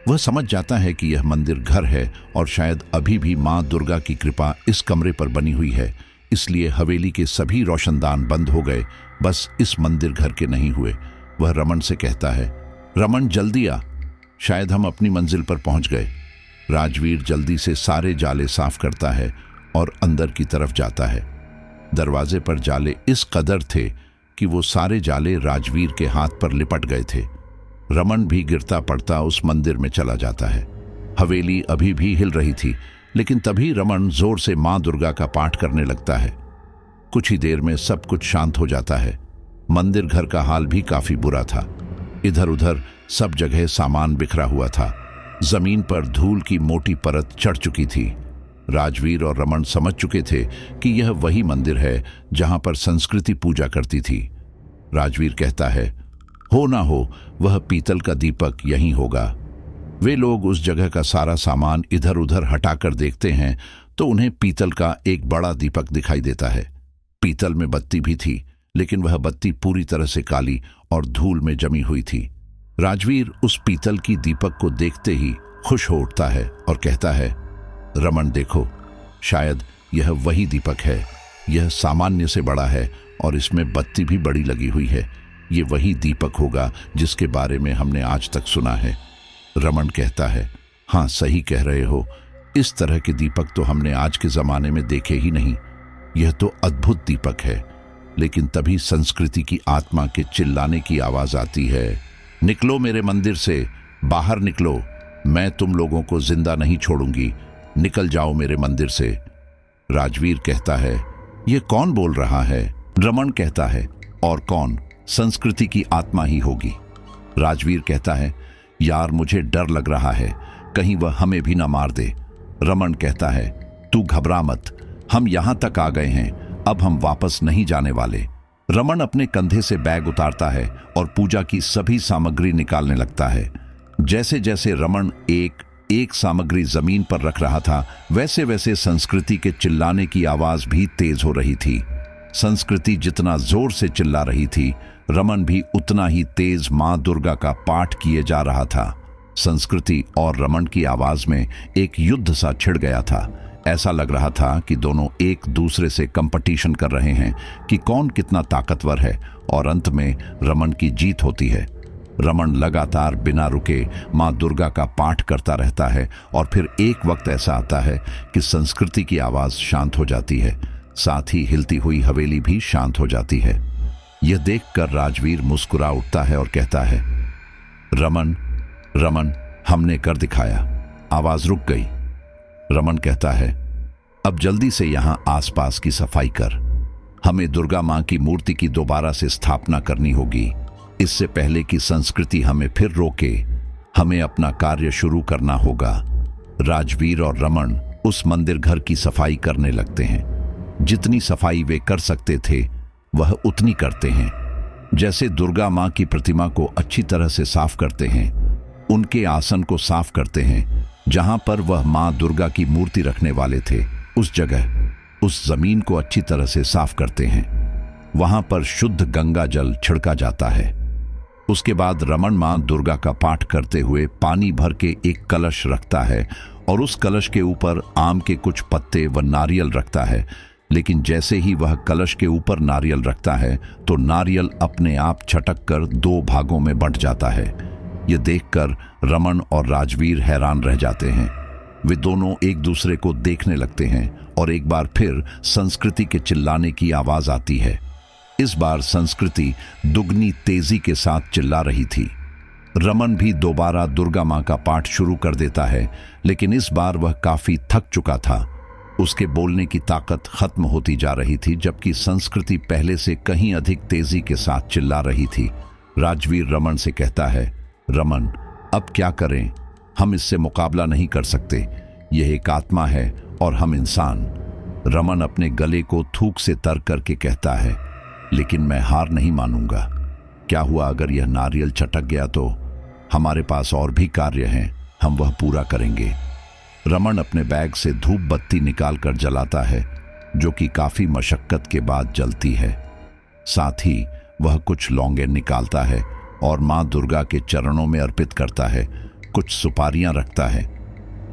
वह समझ जाता है कि यह मंदिर घर है और शायद अभी भी मां दुर्गा की कृपा इस कमरे पर बनी हुई है, इसलिए हवेली के सभी रोशनदान बंद हो गए, बस इस मंदिर घर के नहीं हुए। वह रमन से कहता है, रमन जल्दी आ, शायद हम अपनी मंजिल पर पहुंच गए। राजवीर जल्दी से सारे जाले साफ करता है और अंदर की तरफ जाता है। दरवाजे पर जाले इस कदर थे कि वो सारे जाले राजवीर के हाथ पर लिपट गए थे। रमन भी गिरता पड़ता उस मंदिर में चला जाता है। हवेली अभी भी हिल रही थी, लेकिन तभी रमन जोर से मां दुर्गा का पाठ करने लगता है। कुछ ही देर में सब कुछ शांत हो जाता है। मंदिर घर का हाल भी काफी बुरा था। इधर उधर सब जगह सामान बिखरा हुआ था। जमीन पर धूल की मोटी परत चढ़ चुकी थी। राजवीर और रमन समझ चुके थे कि यह वही मंदिर है जहां पर संस्कृति पूजा करती थी। राजवीर कहता है, हो ना हो वह पीतल का दीपक यहीं होगा। वे लोग उस जगह का सारा सामान इधर उधर हटाकर देखते हैं तो उन्हें पीतल का एक बड़ा दीपक दिखाई देता है। पीतल में बत्ती भी थी, लेकिन वह बत्ती पूरी तरह से काली और धूल में जमी हुई थी। राजवीर उस पीतल की दीपक को देखते ही खुश हो उठता है और कहता है, रमन देखो, शायद यह वही दीपक है। यह सामान्य से बड़ा है और इसमें बत्ती भी बड़ी लगी हुई है। ये वही दीपक होगा जिसके बारे में हमने आज तक सुना है। रमन कहता है, हाँ सही कह रहे हो, इस तरह के दीपक तो हमने आज के जमाने में देखे ही नहीं। यह तो अद्भुत दीपक है। लेकिन तभी संस्कृति की आत्मा के चिल्लाने की आवाज आती है, निकलो मेरे मंदिर से, बाहर निकलो, मैं तुम लोगों को जिंदा नहीं छोड़ूंगी, निकल जाओ मेरे मंदिर से। राजवीर कहता है, यह कौन बोल रहा है? रमन कहता है, और कौन, संस्कृति की आत्मा ही होगी। राजवीर कहता है, यार मुझे डर लग रहा है, कहीं वह हमें भी ना मार दे। रमन कहता है, तू घबरा मत, हम यहां तक आ गए हैं, अब हम वापस नहीं जाने वाले। रमन अपने कंधे से बैग उतारता है और पूजा की सभी सामग्री निकालने लगता है। जैसे जैसे रमन एक एक सामग्री जमीन पर रख रहा था, वैसे वैसे संस्कृति के चिल्लाने की आवाज भी तेज हो रही थी। संस्कृति जितना जोर से चिल्ला रही थी, रमन भी उतना ही तेज मां दुर्गा का पाठ किए जा रहा था। संस्कृति और रमन की आवाज में एक युद्ध सा छिड़ गया था। ऐसा लग रहा था कि दोनों एक दूसरे से कंपटीशन कर रहे हैं कि कौन कितना ताकतवर है, और अंत में रमन की जीत होती है। रमन लगातार बिना रुके मां दुर्गा का पाठ करता रहता है और फिर एक वक्त ऐसा आता है कि संस्कृति की आवाज शांत हो जाती है, साथ ही हिलती हुई हवेली भी शांत हो जाती है। यह देखकर राजवीर मुस्कुरा उठता है और कहता है, रमन रमन हमने कर दिखाया। आवाज रुक गई। रमन कहता है, अब जल्दी से यहां आसपास की सफाई कर, हमें दुर्गा मां की मूर्ति की दोबारा से स्थापना करनी होगी। इससे पहले कि संस्कृति हमें फिर रोके, हमें अपना कार्य शुरू करना होगा। राजवीर और रमन उस मंदिर घर की सफाई करने लगते हैं। जितनी सफाई वे कर सकते थे वह उतनी करते हैं। जैसे दुर्गा मां की प्रतिमा को अच्छी तरह से साफ करते हैं, उनके आसन को साफ करते हैं, जहां पर वह मां दुर्गा की मूर्ति रखने वाले थे, उस जगह, उस जमीन को अच्छी तरह से साफ करते हैं। वहां पर शुद्ध गंगा जल छिड़का जाता है। उसके बाद रमन मां दुर्गा का पाठ करते हुए पानी भर के एक कलश रखता है और उस कलश के ऊपर आम के कुछ पत्ते व नारियल रखता है। लेकिन जैसे ही वह कलश के ऊपर नारियल रखता है तो नारियल अपने आप छटक कर 2 भागों में बंट जाता है। यह देखकर रमन और राजवीर हैरान रह जाते हैं। वे दोनों एक दूसरे को देखने लगते हैं और एक बार फिर संस्कृति के चिल्लाने की आवाज आती है। इस बार संस्कृति दुगनी तेजी के साथ चिल्ला रही थी। रमन भी दोबारा दुर्गा मां का पाठ शुरू कर देता है, लेकिन इस बार वह काफी थक चुका था। उसके बोलने की ताकत खत्म होती जा रही थी, जबकि संस्कृति पहले से कहीं अधिक तेजी के साथ चिल्ला रही थी। राजवीर रमन से कहता है, रमन, अब क्या करें? हम इससे मुकाबला नहीं कर सकते। यह एक आत्मा है और हम इंसान। रमन अपने गले को थूक से तर करके कहता है, लेकिन मैं हार नहीं मानूंगा। क्या हुआ अगर यह नारियल छटक गया तो? हमारे पास और भी कार्य हैं, हम वह पूरा करेंगे। रमन अपने बैग से धूप बत्ती निकालकर जलाता है, जो कि काफी मशक्कत के बाद जलती है। साथ ही वह कुछ लौंगे निकालता है और मां दुर्गा के चरणों में अर्पित करता है। कुछ सुपारियां रखता है।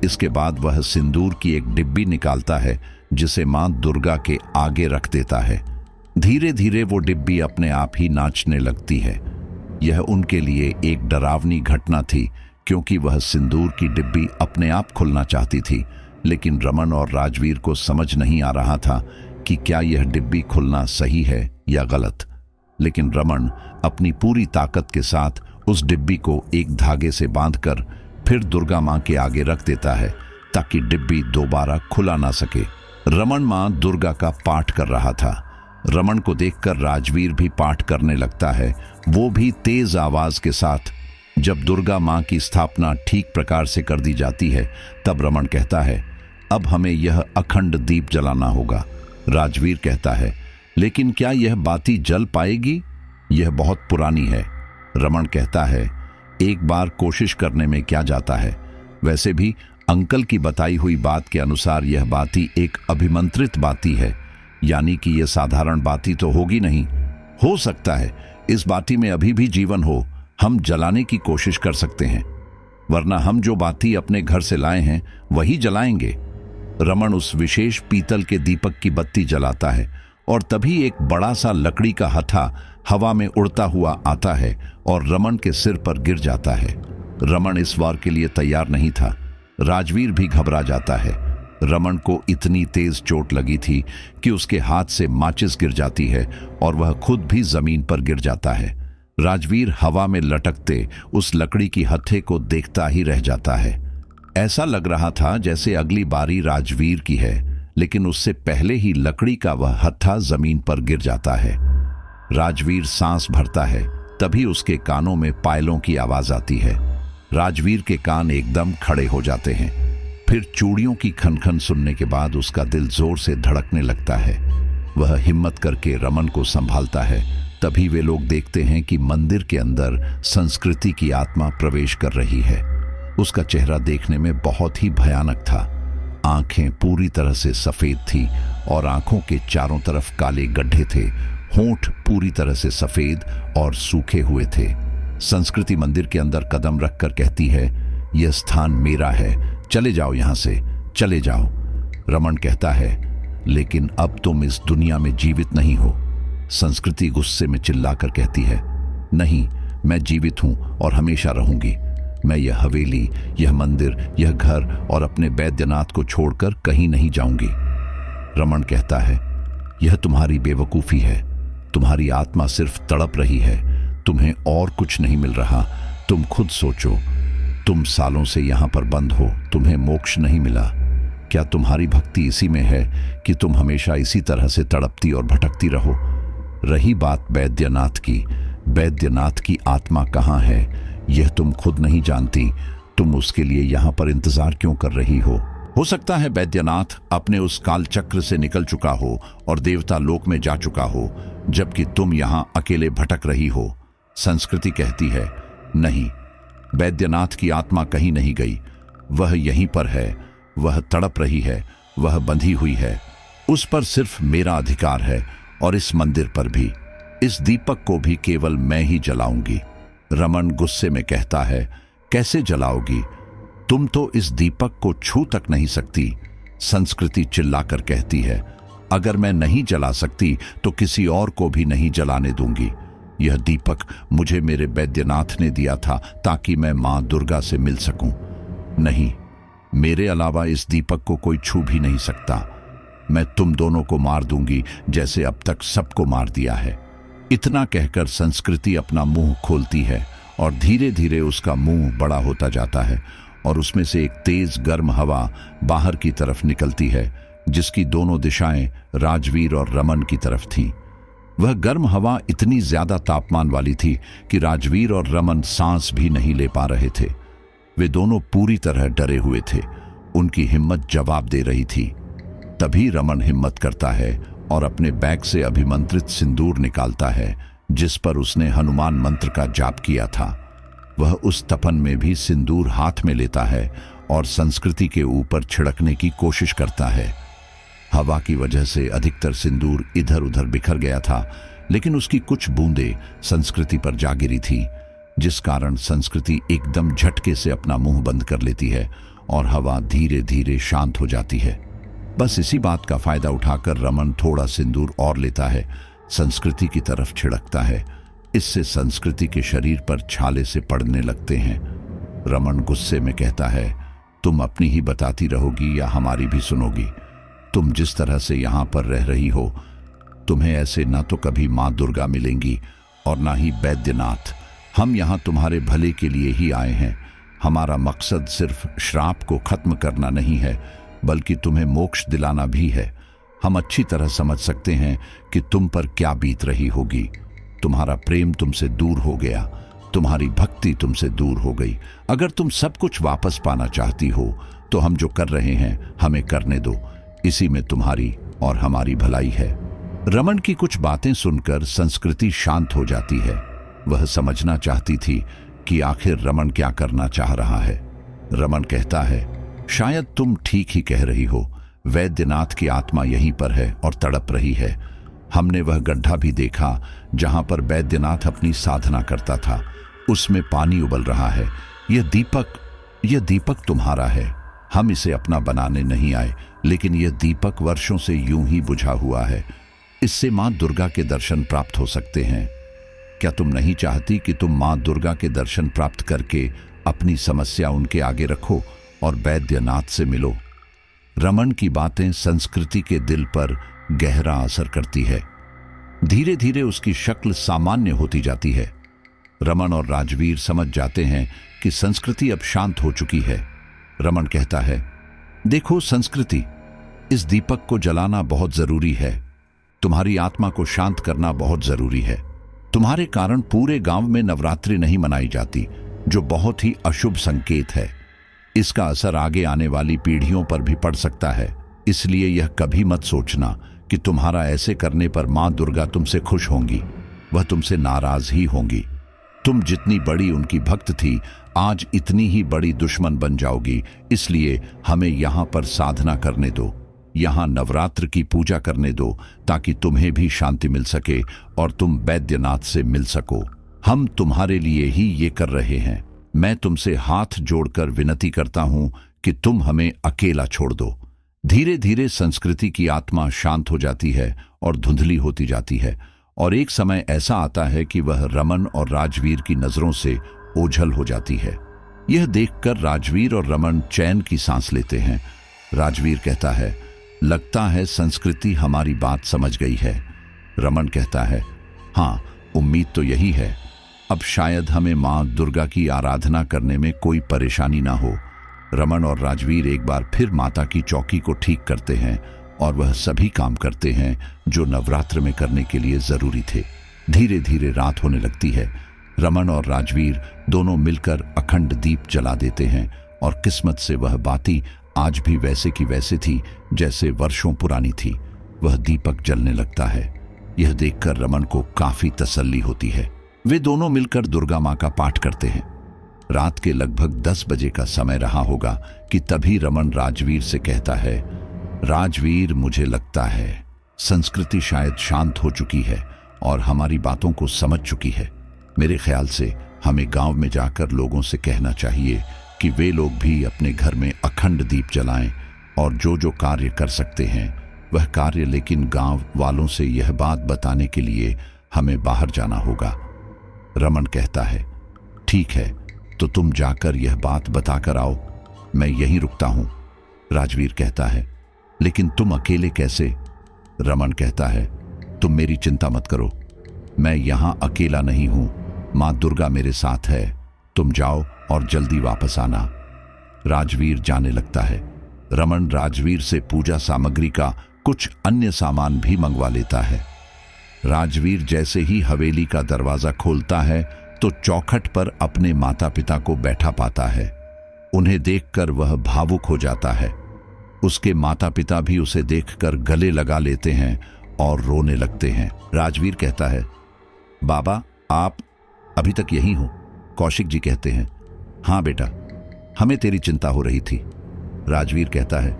इसके बाद वह सिंदूर की एक डिब्बी निकालता है, जिसे मां दुर्गा के आगे रख देता है। धीरे धीरे वो डिब्बी अपने आप ही नाचने लगती है। यह उनके लिए एक डरावनी घटना थी, क्योंकि वह सिंदूर की डिब्बी अपने आप खुलना चाहती थी, लेकिन रमन और राजवीर को समझ नहीं आ रहा था कि क्या यह डिब्बी खुलना सही है या गलत। लेकिन रमन अपनी पूरी ताकत के साथ उस डिब्बी को एक धागे से बांधकर फिर दुर्गा मां के आगे रख देता है, ताकि डिब्बी दोबारा खुला ना सके। रमन मां दुर्गा का पाठ कर रहा था। रमन को देखकर राजवीर भी पाठ करने लगता है, वो भी तेज आवाज के साथ। जब दुर्गा मां की स्थापना ठीक प्रकार से कर दी जाती है, तब रमन कहता है, अब हमें यह अखंड दीप जलाना होगा। राजवीर कहता है, लेकिन क्या यह बाती जल पाएगी? यह बहुत पुरानी है। रमन कहता है, एक बार कोशिश करने में क्या जाता है। वैसे भी अंकल की बताई हुई बात के अनुसार यह बाती एक अभिमंत्रित बाती है, यानी कि यह साधारण बाती तो होगी नहीं। हो सकता है इस बाती में अभी भी जीवन हो, हम जलाने की कोशिश कर सकते हैं, वरना हम जो बाती अपने घर से लाए हैं वही जलाएंगे। रमन उस विशेष पीतल के दीपक की बत्ती जलाता है और तभी एक बड़ा सा लकड़ी का हथा हवा में उड़ता हुआ आता है और रमन के सिर पर गिर जाता है। रमन इस वार के लिए तैयार नहीं था। राजवीर भी घबरा जाता है। रमन को इतनी तेज चोट लगी थी कि उसके हाथ से माचिस गिर जाती है और वह खुद भी जमीन पर गिर जाता है। राजवीर हवा में लटकते उस लकड़ी की हथे को देखता ही रह जाता है। ऐसा लग रहा था जैसे अगली बारी राजवीर की है, लेकिन उससे पहले ही लकड़ी का वह हत्था जमीन पर गिर जाता है। राजवीर सांस भरता है, तभी उसके कानों में पायलों की आवाज आती है। राजवीर के कान एकदम खड़े हो जाते हैं। फिर चूड़ियों की खनखन सुनने के बाद उसका दिल जोर से धड़कने लगता है। वह हिम्मत करके रमन को संभालता है। तभी वे लोग देखते हैं कि मंदिर के अंदर संस्कृति की आत्मा प्रवेश कर रही है। उसका चेहरा देखने में बहुत ही भयानक था। आंखें पूरी तरह से सफेद थी और आंखों के चारों तरफ काले गड्ढे थे। होंठ पूरी तरह से सफेद और सूखे हुए थे। संस्कृति मंदिर के अंदर कदम रखकर कहती है, यह स्थान मेरा है, चले जाओ यहां से, चले जाओ। रमन कहता है, लेकिन अब तुम इस दुनिया में जीवित नहीं हो। संस्कृति गुस्से में चिल्लाकर कहती है, नहीं, मैं जीवित हूं और हमेशा रहूंगी। मैं यह हवेली, यह मंदिर, यह घर और अपने बैद्यनाथ को छोड़कर कहीं नहीं जाऊंगी। रमन कहता है, यह तुम्हारी बेवकूफी है। तुम्हारी आत्मा सिर्फ तड़प रही है, तुम्हें और कुछ नहीं मिल रहा। तुम खुद सोचो, तुम सालों से यहां पर बंद हो, तुम्हें मोक्ष नहीं मिला। क्या तुम्हारी भक्ति इसी में है कि तुम हमेशा इसी तरह से तड़पती और भटकती रहो? रही बात बैद्यनाथ की आत्मा कहाँ है, यह तुम खुद नहीं जानती। तुम उसके लिए यहां पर इंतजार क्यों कर रही हो? हो सकता है बैद्यनाथ अपने उस कालचक्र से निकल चुका हो और देवता लोक में जा चुका हो, जबकि तुम यहां अकेले भटक रही हो। संस्कृति कहती है, नहीं, बैद्यनाथ की आत्मा कहीं नहीं गई, वह यहीं पर है। वह तड़प रही है, वह बंधी हुई है। उस पर सिर्फ मेरा अधिकार है और इस मंदिर पर भी। इस दीपक को भी केवल मैं ही जलाऊंगी। रमन गुस्से में कहता है, कैसे जलाओगी? तुम तो इस दीपक को छू तक नहीं सकती। संस्कृति चिल्लाकर कहती है, अगर मैं नहीं जला सकती तो किसी और को भी नहीं जलाने दूंगी। यह दीपक मुझे मेरे वैद्यनाथ ने दिया था ताकि मैं मां दुर्गा से मिल सकूं। नहीं, मेरे अलावा इस दीपक को कोई छू भी नहीं सकता। मैं तुम दोनों को मार दूंगी जैसे अब तक सबको मार दिया है। इतना कहकर संस्कृति अपना मुंह खोलती है और धीरे धीरे उसका मुंह बड़ा होता जाता है और उसमें से एक तेज गर्म हवा बाहर की तरफ निकलती है, जिसकी दोनों दिशाएं राजवीर और रमन की तरफ थीं। वह गर्म हवा इतनी ज्यादा तापमान वाली थी कि राजवीर और रमन सांस भी नहीं ले पा रहे थे। वे दोनों पूरी तरह डरे हुए थे। उनकी हिम्मत जवाब दे रही थी। तभी रमन हिम्मत करता है और अपने बैग से अभिमंत्रित सिंदूर निकालता है, जिस पर उसने हनुमान मंत्र का जाप किया था। वह उस तपन में भी सिंदूर हाथ में लेता है और संस्कृति के ऊपर छिड़कने की कोशिश करता है। हवा की वजह से अधिकतर सिंदूर इधर उधर बिखर गया था, लेकिन उसकी कुछ बूंदें संस्कृति पर जा गिरी थी, जिस कारण संस्कृति एकदम झटके से अपना मुंह बंद कर लेती है और हवा धीरे धीरे शांत हो जाती है। बस इसी बात का फायदा उठाकर रमन थोड़ा सिंदूर और लेता है, संस्कृति की तरफ छिड़कता है। इससे संस्कृति के शरीर पर छाले से पड़ने लगते हैं। रमन गुस्से में कहता है, तुम अपनी ही बताती रहोगी या हमारी भी सुनोगी? तुम जिस तरह से यहाँ पर रह रही हो, तुम्हें ऐसे ना तो कभी माँ दुर्गा मिलेंगी और ना ही वैद्यनाथ। हम यहाँ तुम्हारे भले के लिए ही आए हैं। हमारा मकसद सिर्फ श्राप को खत्म करना नहीं है, बल्कि तुम्हें मोक्ष दिलाना भी है। हम अच्छी तरह समझ सकते हैं कि तुम पर क्या बीत रही होगी। तुम्हारा प्रेम तुमसे दूर हो गया, तुम्हारी भक्ति तुमसे दूर हो गई। अगर तुम सब कुछ वापस पाना चाहती हो तो हम जो कर रहे हैं हमें करने दो। इसी में तुम्हारी और हमारी भलाई है। रमन की कुछ बातें सुनकर संस्कृति शांत हो जाती है। वह समझना चाहती थी कि आखिर रमन क्या करना चाह रहा है। रमन कहता है, शायद तुम ठीक ही कह रही हो। वैद्यनाथ की आत्मा यहीं पर है और तड़प रही है। हमने वह गड्ढा भी देखा जहां पर वैद्यनाथ अपनी साधना करता था। उसमें पानी उबल रहा है। यह दीपक तुम्हारा है। हम इसे अपना बनाने नहीं आए, लेकिन यह दीपक वर्षों से यूं ही बुझा हुआ है। इससे मां दुर्गा के दर्शन प्राप्त हो सकते हैं। क्या तुम नहीं चाहती कि तुम मां दुर्गा के दर्शन प्राप्त करके अपनी समस्या उनके आगे रखो और वैद्यनाथ से मिलो? रमन की बातें संस्कृति के दिल पर गहरा असर करती है। धीरे धीरे उसकी शक्ल सामान्य होती जाती है। रमन और राजवीर समझ जाते हैं कि संस्कृति अब शांत हो चुकी है। रमन कहता है, देखो संस्कृति, इस दीपक को जलाना बहुत जरूरी है। तुम्हारी आत्मा को शांत करना बहुत जरूरी है। तुम्हारे कारण पूरे गांव में नवरात्रि नहीं मनाई जाती, जो बहुत ही अशुभ संकेत है। इसका असर आगे आने वाली पीढ़ियों पर भी पड़ सकता है। इसलिए यह कभी मत सोचना कि तुम्हारा ऐसे करने पर मां दुर्गा तुमसे खुश होंगी। वह तुमसे नाराज ही होंगी। तुम जितनी बड़ी उनकी भक्त थी, आज इतनी ही बड़ी दुश्मन बन जाओगी। इसलिए हमें यहाँ पर साधना करने दो, यहाँ नवरात्र की पूजा करने दो, ताकि तुम्हें भी शांति मिल सके और तुम वैद्यनाथ से मिल सको। हम तुम्हारे लिए ही ये कर रहे हैं। मैं तुमसे हाथ जोड़कर विनती करता हूं कि तुम हमें अकेला छोड़ दो। धीरे धीरे संस्कृति की आत्मा शांत हो जाती है और धुंधली होती जाती है, और एक समय ऐसा आता है कि वह रमन और राजवीर की नजरों से ओझल हो जाती है। यह देखकर राजवीर और रमन चैन की सांस लेते हैं। राजवीर कहता है, लगता है संस्कृति हमारी बात समझ गई है। रमन कहता है, हाँ, उम्मीद तो यही है। अब शायद हमें मां दुर्गा की आराधना करने में कोई परेशानी ना हो। रमन और राजवीर एक बार फिर माता की चौकी को ठीक करते हैं और वह सभी काम करते हैं जो नवरात्र में करने के लिए जरूरी थे। धीरे धीरे रात होने लगती है। रमन और राजवीर दोनों मिलकर अखंड दीप जला देते हैं और किस्मत से वह बाती आज भी वैसे की वैसे थी जैसे वर्षों पुरानी थी। वह दीपक जलने लगता है। यह देखकर रमन को काफी तसल्ली होती है। वे दोनों मिलकर दुर्गा मां का पाठ करते हैं। रात के लगभग 10 बजे का समय रहा होगा कि तभी रमन राजवीर से कहता है, राजवीर, मुझे लगता है संस्कृति शायद शांत हो चुकी है और हमारी बातों को समझ चुकी है। मेरे ख्याल से हमें गांव में जाकर लोगों से कहना चाहिए कि वे लोग भी अपने घर में अखंड दीप जलाएं और जो जो कार्य कर सकते हैं वह कार्य, लेकिन गांव वालों से यह बात बताने के लिए हमें बाहर जाना होगा। रमन कहता है, ठीक है, तो तुम जाकर यह बात बताकर आओ, मैं यहीं रुकता हूं। राजवीर कहता है, लेकिन तुम अकेले कैसे? रमन कहता है, तुम मेरी चिंता मत करो, मैं यहां अकेला नहीं हूं, मां दुर्गा मेरे साथ है। तुम जाओ और जल्दी वापस आना। राजवीर जाने लगता है। रमन राजवीर से पूजा सामग्री का कुछ अन्य सामान भी मंगवा लेता है। राजवीर जैसे ही हवेली का दरवाजा खोलता है तो चौखट पर अपने माता पिता को बैठा पाता है। उन्हें देखकर वह भावुक हो जाता है। उसके माता पिता भी उसे देखकर गले लगा लेते हैं और रोने लगते हैं। राजवीर कहता है, बाबा आप अभी तक यहीं हो? कौशिक जी कहते हैं, हाँ बेटा, हमें तेरी चिंता हो रही थी। राजवीर कहता है,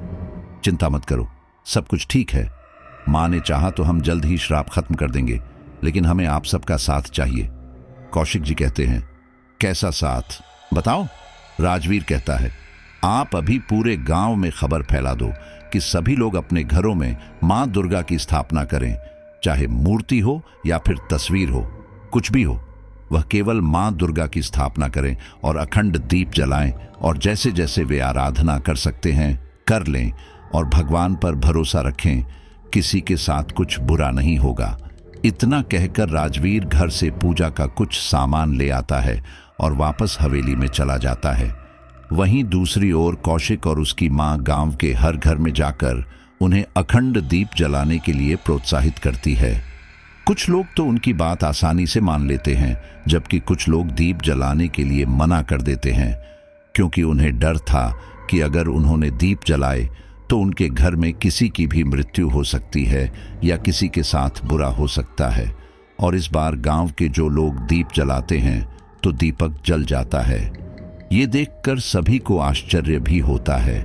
चिंता मत करो, सब कुछ ठीक है। मां ने चाहा तो हम जल्द ही श्राप खत्म कर देंगे, लेकिन हमें आप सबका साथ चाहिए। कौशिक जी कहते हैं, कैसा साथ बताओ? राजवीर कहता है, आप अभी पूरे गांव में खबर फैला दो कि सभी लोग अपने घरों में मां दुर्गा की स्थापना करें, चाहे मूर्ति हो या फिर तस्वीर हो, कुछ भी हो, वह केवल मां दुर्गा की स्थापना करें और अखंड दीप जलाएं और जैसे जैसे वे आराधना कर सकते हैं कर लें और भगवान पर भरोसा रखें, किसी के साथ कुछ बुरा नहीं होगा। इतना कहकर राजवीर घर से पूजा का कुछ सामान ले आता है और वापस हवेली में चला जाता है। वहीं दूसरी ओर कौशिक और उसकी मां गांव के हर घर में जाकर उन्हें अखंड दीप जलाने के लिए प्रोत्साहित करती है। कुछ लोग तो उनकी बात आसानी से मान लेते हैं, जबकि कुछ लोग दीप जलाने के लिए मना कर देते हैं, क्योंकि उन्हें डर था कि अगर उन्होंने दीप जलाए तो उनके घर में किसी की भी मृत्यु हो सकती है या किसी के साथ बुरा हो सकता है। और इस बार गांव के जो लोग दीप जलाते हैं तो दीपक जल जाता है। ये देखकर सभी को आश्चर्य भी होता है।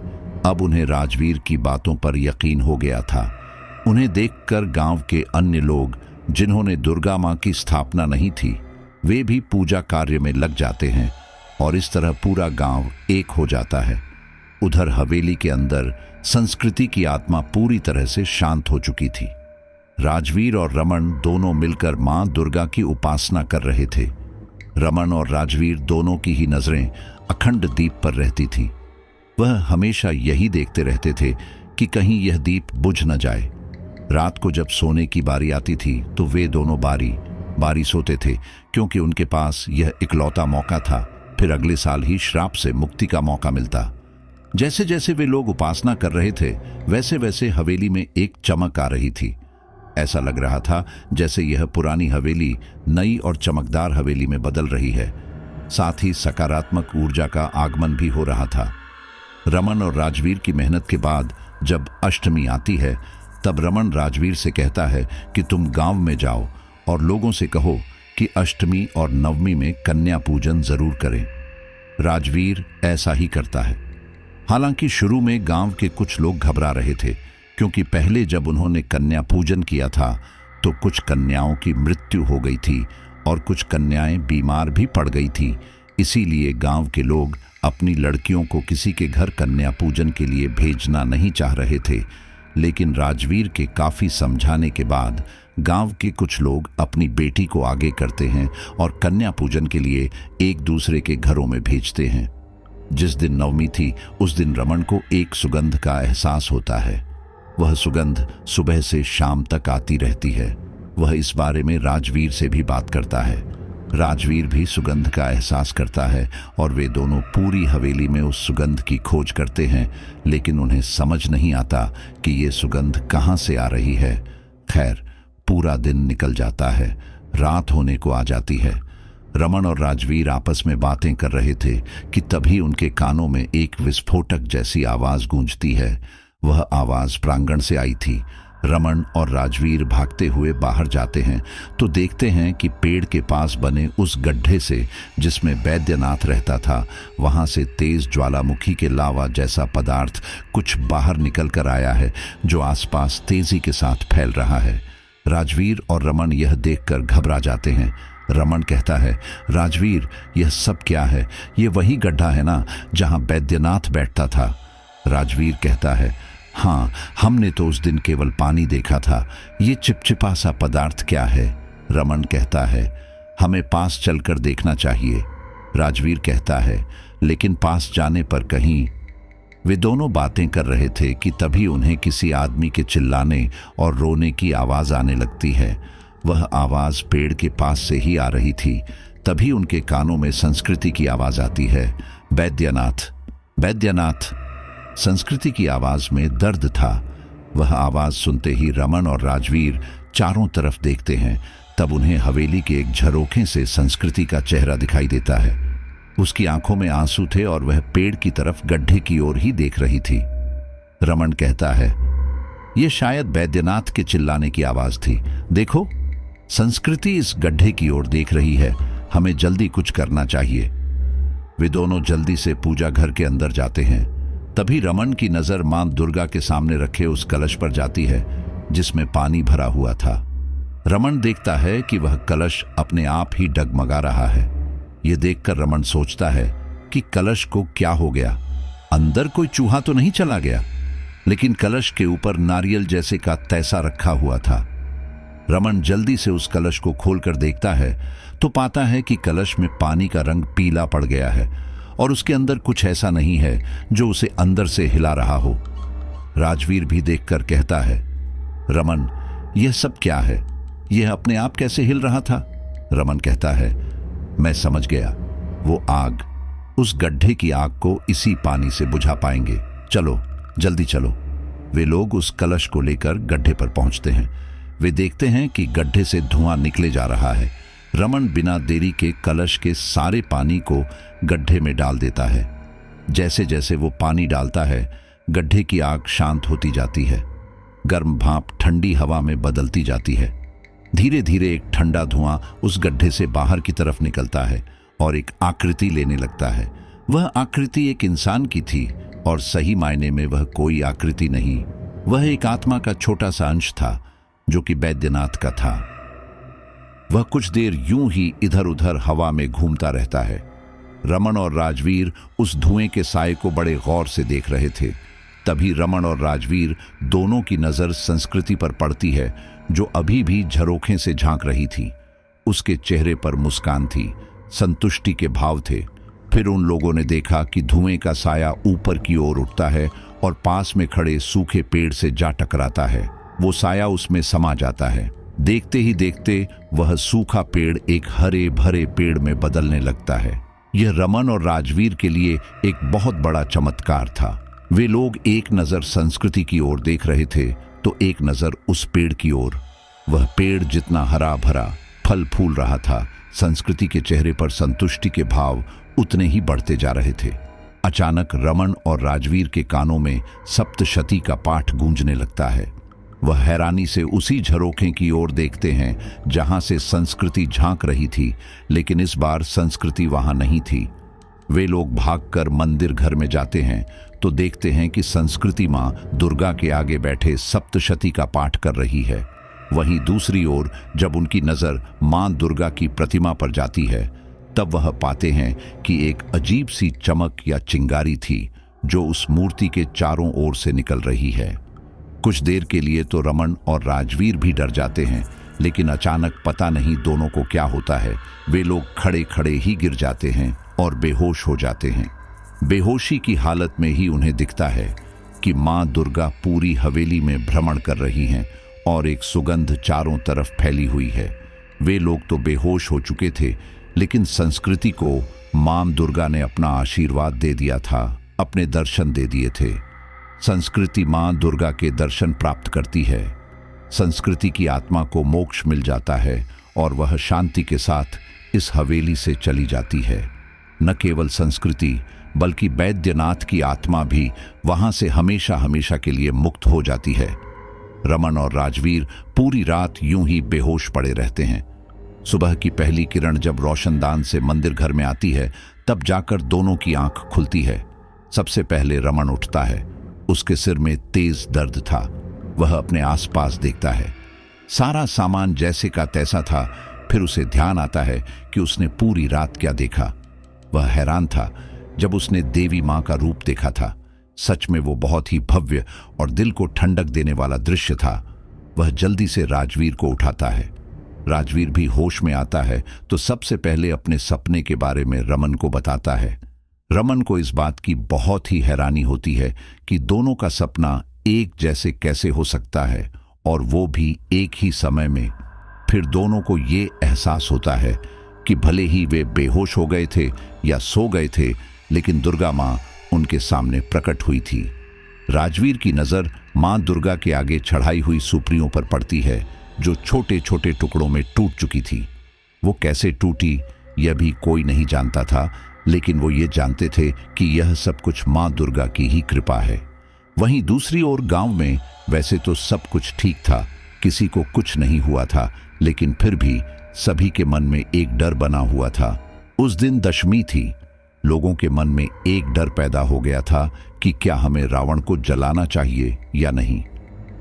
अब उन्हें राजवीर की बातों पर यकीन हो गया था। उन्हें देखकर गांव के अन्य लोग जिन्होंने दुर्गा मां की स्थापना नहीं थी, वे भी पूजा कार्य में लग जाते हैं और इस तरह पूरा गांव एक हो जाता है। उधर हवेली के अंदर संस्कृति की आत्मा पूरी तरह से शांत हो चुकी थी। राजवीर और रमन दोनों मिलकर मां दुर्गा की उपासना कर रहे थे। रमन और राजवीर दोनों की ही नजरें अखंड दीप पर रहती थी। वह हमेशा यही देखते रहते थे कि कहीं यह दीप बुझ न जाए। रात को जब सोने की बारी आती थी तो वे दोनों बारी बारी सोते थे, क्योंकि उनके पास यह इकलौता मौका था। फिर अगले साल ही श्राप से मुक्ति का मौका मिलता। जैसे जैसे वे लोग उपासना कर रहे थे वैसे वैसे हवेली में एक चमक आ रही थी। ऐसा लग रहा था जैसे यह पुरानी हवेली नई और चमकदार हवेली में बदल रही है। साथ ही सकारात्मक ऊर्जा का आगमन भी हो रहा था। रमन और राजवीर की मेहनत के बाद जब अष्टमी आती है तब रमन राजवीर से कहता है कि तुम गांव में जाओ और लोगों से कहो कि अष्टमी और नवमी में कन्या पूजन जरूर करें। राजवीर ऐसा ही करता है। हालांकि शुरू में गांव के कुछ लोग घबरा रहे थे, क्योंकि पहले जब उन्होंने कन्या पूजन किया था तो कुछ कन्याओं की मृत्यु हो गई थी और कुछ कन्याएं बीमार भी पड़ गई थी। इसीलिए गांव के लोग अपनी लड़कियों को किसी के घर कन्या पूजन के लिए भेजना नहीं चाह रहे थे। लेकिन राजवीर के काफी समझाने के बाद गांव के कुछ लोग अपनी बेटी को आगे करते हैं और कन्या पूजन के लिए एक दूसरे के घरों में भेजते हैं। जिस दिन नवमी थी उस दिन रमन को एक सुगंध का एहसास होता है। वह सुगंध सुबह से शाम तक आती रहती है। वह इस बारे में राजवीर से भी बात करता है। राजवीर भी सुगंध का एहसास करता है और वे दोनों पूरी हवेली में उस सुगंध की खोज करते हैं, लेकिन उन्हें समझ नहीं आता कि ये सुगंध कहाँ से आ रही है। खैर, पूरा दिन निकल जाता है, रात होने को आ जाती है। रमन और राजवीर आपस में बातें कर रहे थे कि तभी उनके कानों में एक विस्फोटक जैसी आवाज गूंजती है। वह आवाज प्रांगण से आई थी। रमन और राजवीर भागते हुए बाहर जाते हैं तो देखते हैं कि पेड़ के पास बने उस गड्ढे से जिसमें वैद्यनाथ रहता था, वहां से तेज ज्वालामुखी के लावा जैसा पदार्थ कुछ बाहर निकल कर आया है जो आसपास तेजी के साथ फैल रहा है। राजवीर और रमन यह देखकर घबरा जाते हैं। रमन कहता है, राजवीर यह सब क्या है? ये वही गड्ढा है ना जहां वैद्यनाथ बैठता था? राजवीर कहता है, हाँ, हमने तो उस दिन केवल पानी देखा था, ये चिपचिपा सा पदार्थ क्या है? रमन कहता है, हमें पास चलकर देखना चाहिए। राजवीर कहता है, लेकिन पास जाने पर कहीं। वे दोनों बातें कर रहे थे कि तभी उन्हें किसी आदमी के चिल्लाने और रोने की आवाज आने लगती है। वह आवाज पेड़ के पास से ही आ रही थी। तभी उनके कानों में संस्कृति की आवाज आती है, वैद्यनाथ, वैद्यनाथ। संस्कृति की आवाज में दर्द था। वह आवाज सुनते ही रमन और राजवीर चारों तरफ देखते हैं। तब उन्हें हवेली के एक झरोखे से संस्कृति का चेहरा दिखाई देता है। उसकी आंखों में आंसू थे और वह पेड़ की तरफ गड्ढे की ओर ही देख रही थी। रमन कहता है, यह शायद वैद्यनाथ के चिल्लाने की आवाज थी। देखो, संस्कृति इस गड्ढे की ओर देख रही है, हमें जल्दी कुछ करना चाहिए। वे दोनों जल्दी से पूजा घर के अंदर जाते हैं। तभी रमन की नजर मां दुर्गा के सामने रखे उस कलश पर जाती है जिसमें पानी भरा हुआ था। रमन देखता है कि वह कलश अपने आप ही डगमगा रहा है। यह देखकर रमन सोचता है कि कलश को क्या हो गया, अंदर कोई चूहा तो नहीं चला गया? लेकिन कलश के ऊपर नारियल जैसे का तैसा रखा हुआ था। रमन जल्दी से उस कलश को खोलकर देखता है तो पाता है कि कलश में पानी का रंग पीला पड़ गया है और उसके अंदर कुछ ऐसा नहीं है जो उसे अंदर से हिला रहा हो। राजवीर भी देखकर कहता है, रमन, यह सब क्या है? यह अपने आप कैसे हिल रहा था? रमन कहता है, मैं समझ गया, वो आग, उस गड्ढे की आग को इसी पानी से बुझा पाएंगे। चलो, जल्दी चलो। वे लोग उस कलश को लेकर गड्ढे पर पहुंचते हैं। वे देखते हैं कि गड्ढे से धुआं निकले जा रहा है। रमन बिना देरी के कलश के सारे पानी को गड्ढे में डाल देता है। जैसे जैसे वो पानी डालता है, गड्ढे की आग शांत होती जाती है। गर्म भाप ठंडी हवा में बदलती जाती है। धीरे धीरे एक ठंडा धुआं उस गड्ढे से बाहर की तरफ निकलता है और एक आकृति लेने लगता है। वह आकृति एक इंसान की थी और सही मायने में वह कोई आकृति नहीं, वह एक आत्मा का छोटा सा अंश था जो कि वैद्यनाथ का था। वह कुछ देर यूं ही इधर उधर हवा में घूमता रहता है। रमन और राजवीर उस धुएं के साए को बड़े गौर से देख रहे थे। तभी रमन और राजवीर दोनों की नजर संस्कृति पर पड़ती है जो अभी भी झरोखे से झांक रही थी। उसके चेहरे पर मुस्कान थी, संतुष्टि के भाव थे। फिर उन लोगों ने देखा कि धुएं का साया ऊपर की ओर उठता है और पास में खड़े सूखे पेड़ से जा टकराता है। वो साया उसमें समा जाता है। देखते ही देखते वह सूखा पेड़ एक हरे भरे पेड़ में बदलने लगता है। यह रमन और राजवीर के लिए एक बहुत बड़ा चमत्कार था। वे लोग एक नजर संस्कृति की ओर देख रहे थे तो एक नजर उस पेड़ की ओर। वह पेड़ जितना हरा भरा फल फूल रहा था, संस्कृति के चेहरे पर संतुष्टि के भाव उतने ही बढ़ते जा रहे थे। अचानक रमन और राजवीर के कानों में सप्तशती का पाठ गूंजने लगता है। वह हैरानी से उसी झरोखे की ओर देखते हैं जहां से संस्कृति झांक रही थी, लेकिन इस बार संस्कृति वहां नहीं थी। वे लोग भागकर मंदिर घर में जाते हैं तो देखते हैं कि संस्कृति मां दुर्गा के आगे बैठे सप्तशती का पाठ कर रही है। वहीं दूसरी ओर जब उनकी नजर मां दुर्गा की प्रतिमा पर जाती है तब वह पाते हैं कि एक अजीब सी चमक या चिंगारी थी जो उस मूर्ति के चारों ओर से निकल रही है। कुछ देर के लिए तो रमन और राजवीर भी डर जाते हैं, लेकिन अचानक पता नहीं दोनों को क्या होता है, वे लोग खड़े खड़े ही गिर जाते हैं और बेहोश हो जाते हैं। बेहोशी की हालत में ही उन्हें दिखता है कि मां दुर्गा पूरी हवेली में भ्रमण कर रही हैं और एक सुगंध चारों तरफ फैली हुई है। वे लोग तो बेहोश हो चुके थे, लेकिन संस्कृति को मां दुर्गा ने अपना आशीर्वाद दे दिया था, अपने दर्शन दे दिए थे। संस्कृति मां दुर्गा के दर्शन प्राप्त करती है। संस्कृति की आत्मा को मोक्ष मिल जाता है और वह शांति के साथ इस हवेली से चली जाती है। न केवल संस्कृति बल्कि वैद्यनाथ की आत्मा भी वहां से हमेशा हमेशा के लिए मुक्त हो जाती है। रमन और राजवीर पूरी रात यूं ही बेहोश पड़े रहते हैं। सुबह की पहली किरण जब रोशनदान से मंदिर घर में आती है तब जाकर दोनों की आंख खुलती है। सबसे पहले रमन उठता है। उसके सिर में तेज दर्द था। वह अपने आसपास देखता है। सारा सामान जैसे का तैसा था। फिर उसे ध्यान आता है कि उसने पूरी रात क्या देखा। वह हैरान था जब उसने देवी मां का रूप देखा था। सच में वो बहुत ही भव्य और दिल को ठंडक देने वाला दृश्य था। वह जल्दी से राजवीर को उठाता है। राजवीर भी होश में आता है तो सबसे पहले अपने सपने के बारे में रमन को बताता है। रमन को इस बात की बहुत ही हैरानी होती है कि दोनों का सपना एक जैसे कैसे हो सकता है, और वो भी एक ही समय में। फिर दोनों को ये एहसास होता है कि भले ही वे बेहोश हो गए थे या सो गए थे, लेकिन दुर्गा मां उनके सामने प्रकट हुई थी। राजवीर की नजर मां दुर्गा के आगे चढ़ाई हुई सुपड़ियों पर पड़ती है जो छोटे छोटे टुकड़ों में टूट चुकी थी। वो कैसे टूटी यह भी कोई नहीं जानता था, लेकिन वो ये जानते थे कि यह सब कुछ मां दुर्गा की ही कृपा है। वहीं दूसरी ओर गांव में वैसे तो सब कुछ ठीक था, किसी को कुछ नहीं हुआ था, लेकिन फिर भी सभी के मन में एक डर बना हुआ था। उस दिन दशमी थी। लोगों के मन में एक डर पैदा हो गया था कि क्या हमें रावण को जलाना चाहिए या नहीं,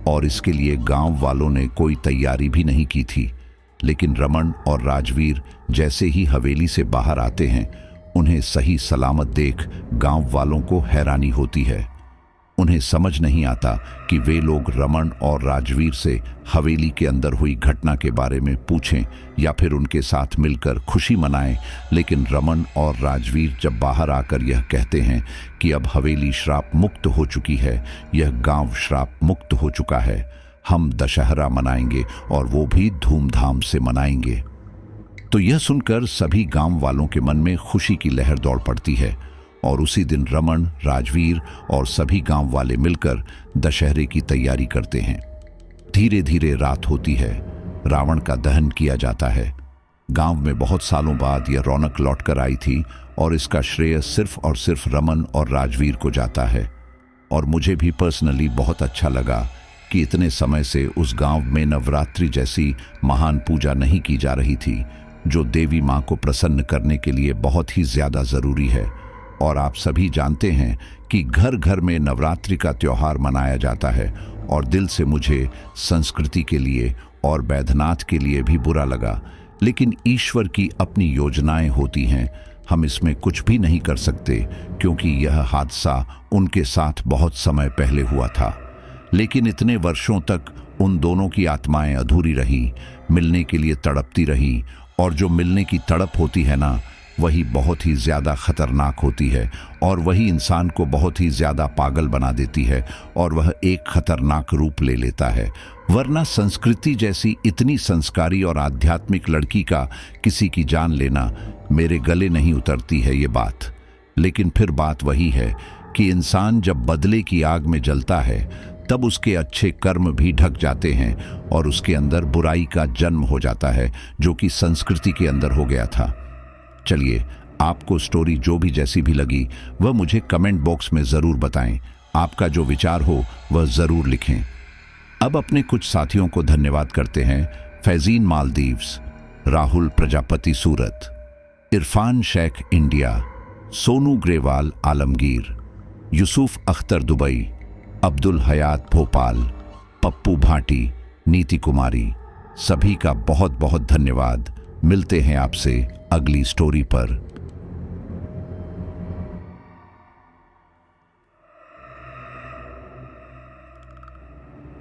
और इसके लिए गांव वालों ने कोई तैयारी भी नहीं की थी। लेकिन रमन और राजवीर जैसे ही हवेली से बाहर आते हैं, उन्हें सही सलामत देख गांव वालों को हैरानी होती है। उन्हें समझ नहीं आता कि वे लोग रमन और राजवीर से हवेली के अंदर हुई घटना के बारे में पूछें या फिर उनके साथ मिलकर खुशी मनाएं। लेकिन रमन और राजवीर जब बाहर आकर यह कहते हैं कि अब हवेली श्राप मुक्त हो चुकी है, यह गांव श्राप मुक्त हो चुका है, हम दशहरा मनाएंगे और वो भी धूमधाम से मनाएंगे, तो यह सुनकर सभी गांव वालों के मन में खुशी की लहर दौड़ पड़ती है। और उसी दिन रमन, राजवीर और सभी गांव वाले मिलकर दशहरे की तैयारी करते हैं। धीरे धीरे रात होती है। रावण का दहन किया जाता है। गांव में बहुत सालों बाद यह रौनक लौटकर आई थी और इसका श्रेय सिर्फ और सिर्फ रमन और राजवीर को जाता है। और मुझे भी पर्सनली बहुत अच्छा लगा कि इतने समय से उस गांव में नवरात्रि जैसी महान पूजा नहीं की जा रही थी, जो देवी मां को प्रसन्न करने के लिए बहुत ही ज्यादा जरूरी है। और आप सभी जानते हैं कि घर घर में नवरात्रि का त्योहार मनाया जाता है, और दिल से मुझे संस्कृति के लिए और बैद्यनाथ के लिए भी बुरा लगा। लेकिन ईश्वर की अपनी योजनाएं होती हैं, हम इसमें कुछ भी नहीं कर सकते, क्योंकि यह हादसा उनके साथ बहुत समय पहले हुआ था। लेकिन इतने वर्षों तक उन दोनों की आत्माएं अधूरी रही, मिलने के लिए तड़पती रही। और जो मिलने की तड़प होती है ना, वही बहुत ही ज़्यादा खतरनाक होती है, और वही इंसान को बहुत ही ज़्यादा पागल बना देती है, और वह एक खतरनाक रूप ले लेता है। वरना संस्कृति जैसी इतनी संस्कारी और आध्यात्मिक लड़की का किसी की जान लेना मेरे गले नहीं उतरती है ये बात। लेकिन फिर बात वही है कि इंसान जब बदले की आग में जलता है, तब उसके अच्छे कर्म भी ढक जाते हैं और उसके अंदर बुराई का जन्म हो जाता है, जो कि संस्कृति के अंदर हो गया था। चलिए, आपको स्टोरी जो भी जैसी भी लगी वह मुझे कमेंट बॉक्स में ज़रूर बताएं। आपका जो विचार हो वह ज़रूर लिखें। अब अपने कुछ साथियों को धन्यवाद करते हैं। फैजीन मालदीव्स, राहुल प्रजापति सूरत, इरफान शेख इंडिया, सोनू ग्रेवाल आलमगीर, यूसुफ अख्तर दुबई, अब्दुल हयात भोपाल, पप्पू भाटी, नीति कुमारी, सभी का बहुत बहुत धन्यवाद। मिलते हैं आपसे अगली स्टोरी पर।